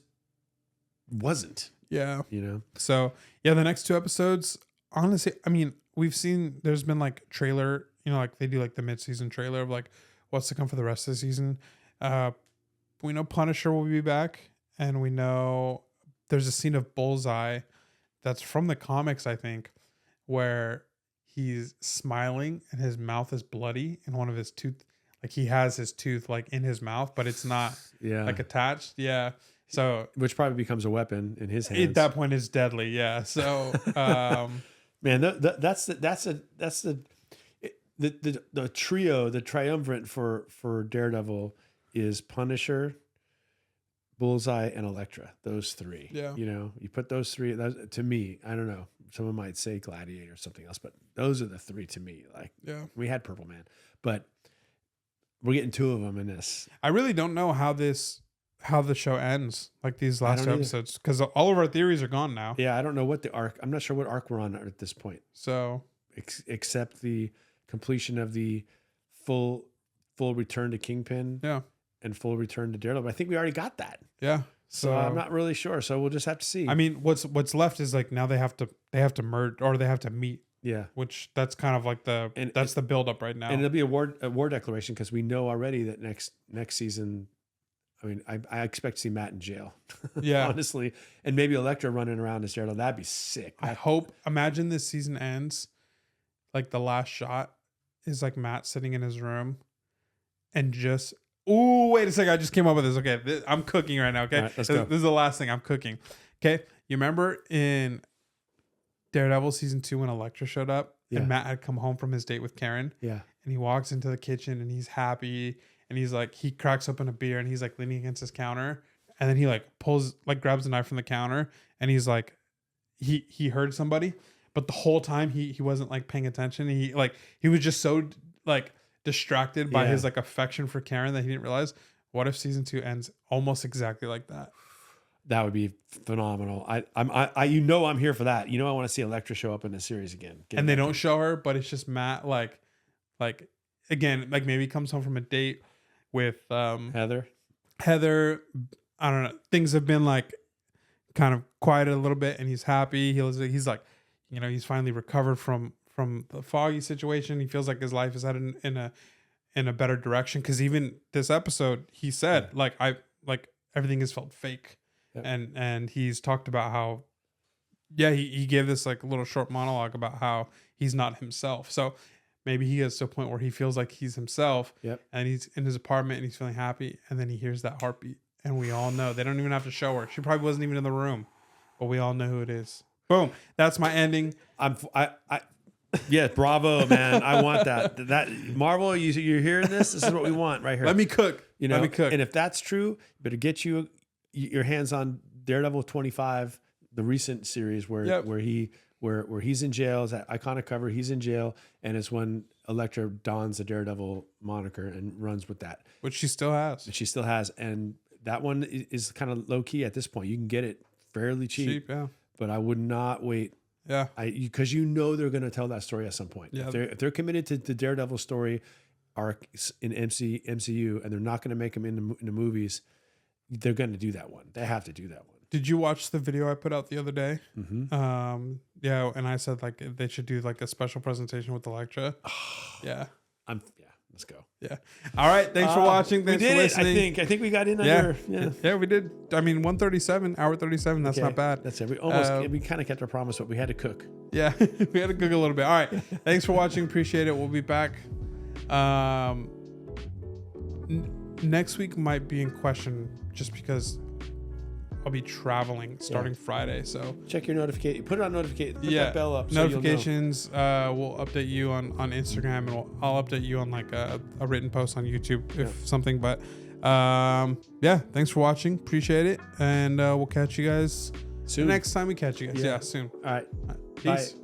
wasn't. Yeah. You know? So, yeah, the next 2 episodes, honestly, I mean, we've seen there's been like trailer, you know, like they do like the mid-season trailer of like what's to come for the rest of the season. We know Punisher will be back, and we know there's a scene of Bullseye that's from the comics, I think, where he's smiling and his mouth is bloody and one of his tooth, like he has his tooth like in his mouth, but it's not like attached. Yeah. So which probably becomes a weapon in his hands. At that point, it's deadly. Yeah. So, man, that's the trio, the triumvirate for Daredevil is Punisher, Bullseye, and Elektra. Those 3. Yeah. You know, you put those 3. To me, I don't know. Someone might say Gladiator or something else, but those are the 3 to me. Like, we had Purple Man, but we're getting 2 of them in this. I really don't know how the show ends, like these last 2 episodes, because all of our theories are gone now. Yeah, I don't know what the arc. I'm not sure what arc we're on at this point. So, except the completion of the full return to Kingpin. Yeah. And full return to Daredevil. I think we already got that. Yeah. So I'm not really sure. So we'll just have to see. I mean, what's left is like now they have to merge or they have to meet. Yeah. Which that's kind of like the build up right now. And it'll be a war declaration because we know already that next season. I mean, I expect to see Matt in jail. Yeah. Honestly. And maybe Elektra running around as Daredevil. That'd be sick. Imagine this season ends, like the last shot is like Matt sitting in his room and just, ooh, wait a second. I just came up with this. Okay. I'm cooking right now. Okay. All right, let's go. This is the last thing I'm cooking. Okay. You remember in Daredevil season 2 when Elektra showed up and Matt had come home from his date with Karen? Yeah. And he walks into the kitchen and he's happy. And he's like, he cracks open a beer and he's like leaning against his counter. And then he like grabs a knife from the counter and he's like, he heard somebody, but the whole time he wasn't like paying attention. He was just so like distracted by Yeah. his like affection for Karen that he didn't realize. What if season 2 ends almost exactly like that? That would be phenomenal. I'm here for that. I want to see Elektra show up in the series again. And they don't show her, but it's just Matt like again, like maybe he comes home from a date with Heather. I don't know. Things have been like kind of quieted a little bit, and he's happy. He's like, he's finally recovered from the foggy situation. He feels like his life is headed in a better direction. Because even this episode, he said like everything has felt fake, and he's talked about how he gave this like little short monologue about how he's not himself. So maybe he gets to a point where he feels like he's himself, and he's in his apartment and he's feeling happy, and then he hears that heartbeat. And we all know. They don't even have to show her. She probably wasn't even in the room, but we all know who it is. Boom. That's my ending. Yeah, bravo, man. I want that. That Marvel, you're hearing this? This is what we want right here. Let me cook. Let me cook. And if that's true, you better get your hands on Daredevil 25, the recent series where he's in jail. It's that iconic cover. He's in jail, and it's when Elektra dons the Daredevil moniker and runs with that, which she still has. And that one is kind of low key at this point. You can get it fairly cheap. Yeah. But I would not wait. Yeah. Because they're going to tell that story at some point. Yeah. If they're committed to the Daredevil story arc in MCU, and they're not going to make them in the movies, they're going to do that one. They have to do that one. Did you watch the video I put out the other day? Mm-hmm. And I said like they should do like a special presentation with Elektra. Yeah. Let's go. Yeah. All right. Thanks for watching. Thanks for listening. I think we got in under. Yeah, we did. I mean, 137, hour 37. That's not bad. That's it. We kind of kept our promise, but we had to cook. Yeah, we had to cook a little bit. All right. Thanks for watching. Appreciate it. We'll be back. Next week might be in question just because I'll be traveling starting Friday. So check your notification. Put it on notification. Put that bell up. Notifications. We'll update you on Instagram, and I'll update you on like a written post on YouTube if something. But thanks for watching. Appreciate it, and we'll catch you guys soon. The next time we catch you guys. Yeah, soon. All right. Peace. Bye.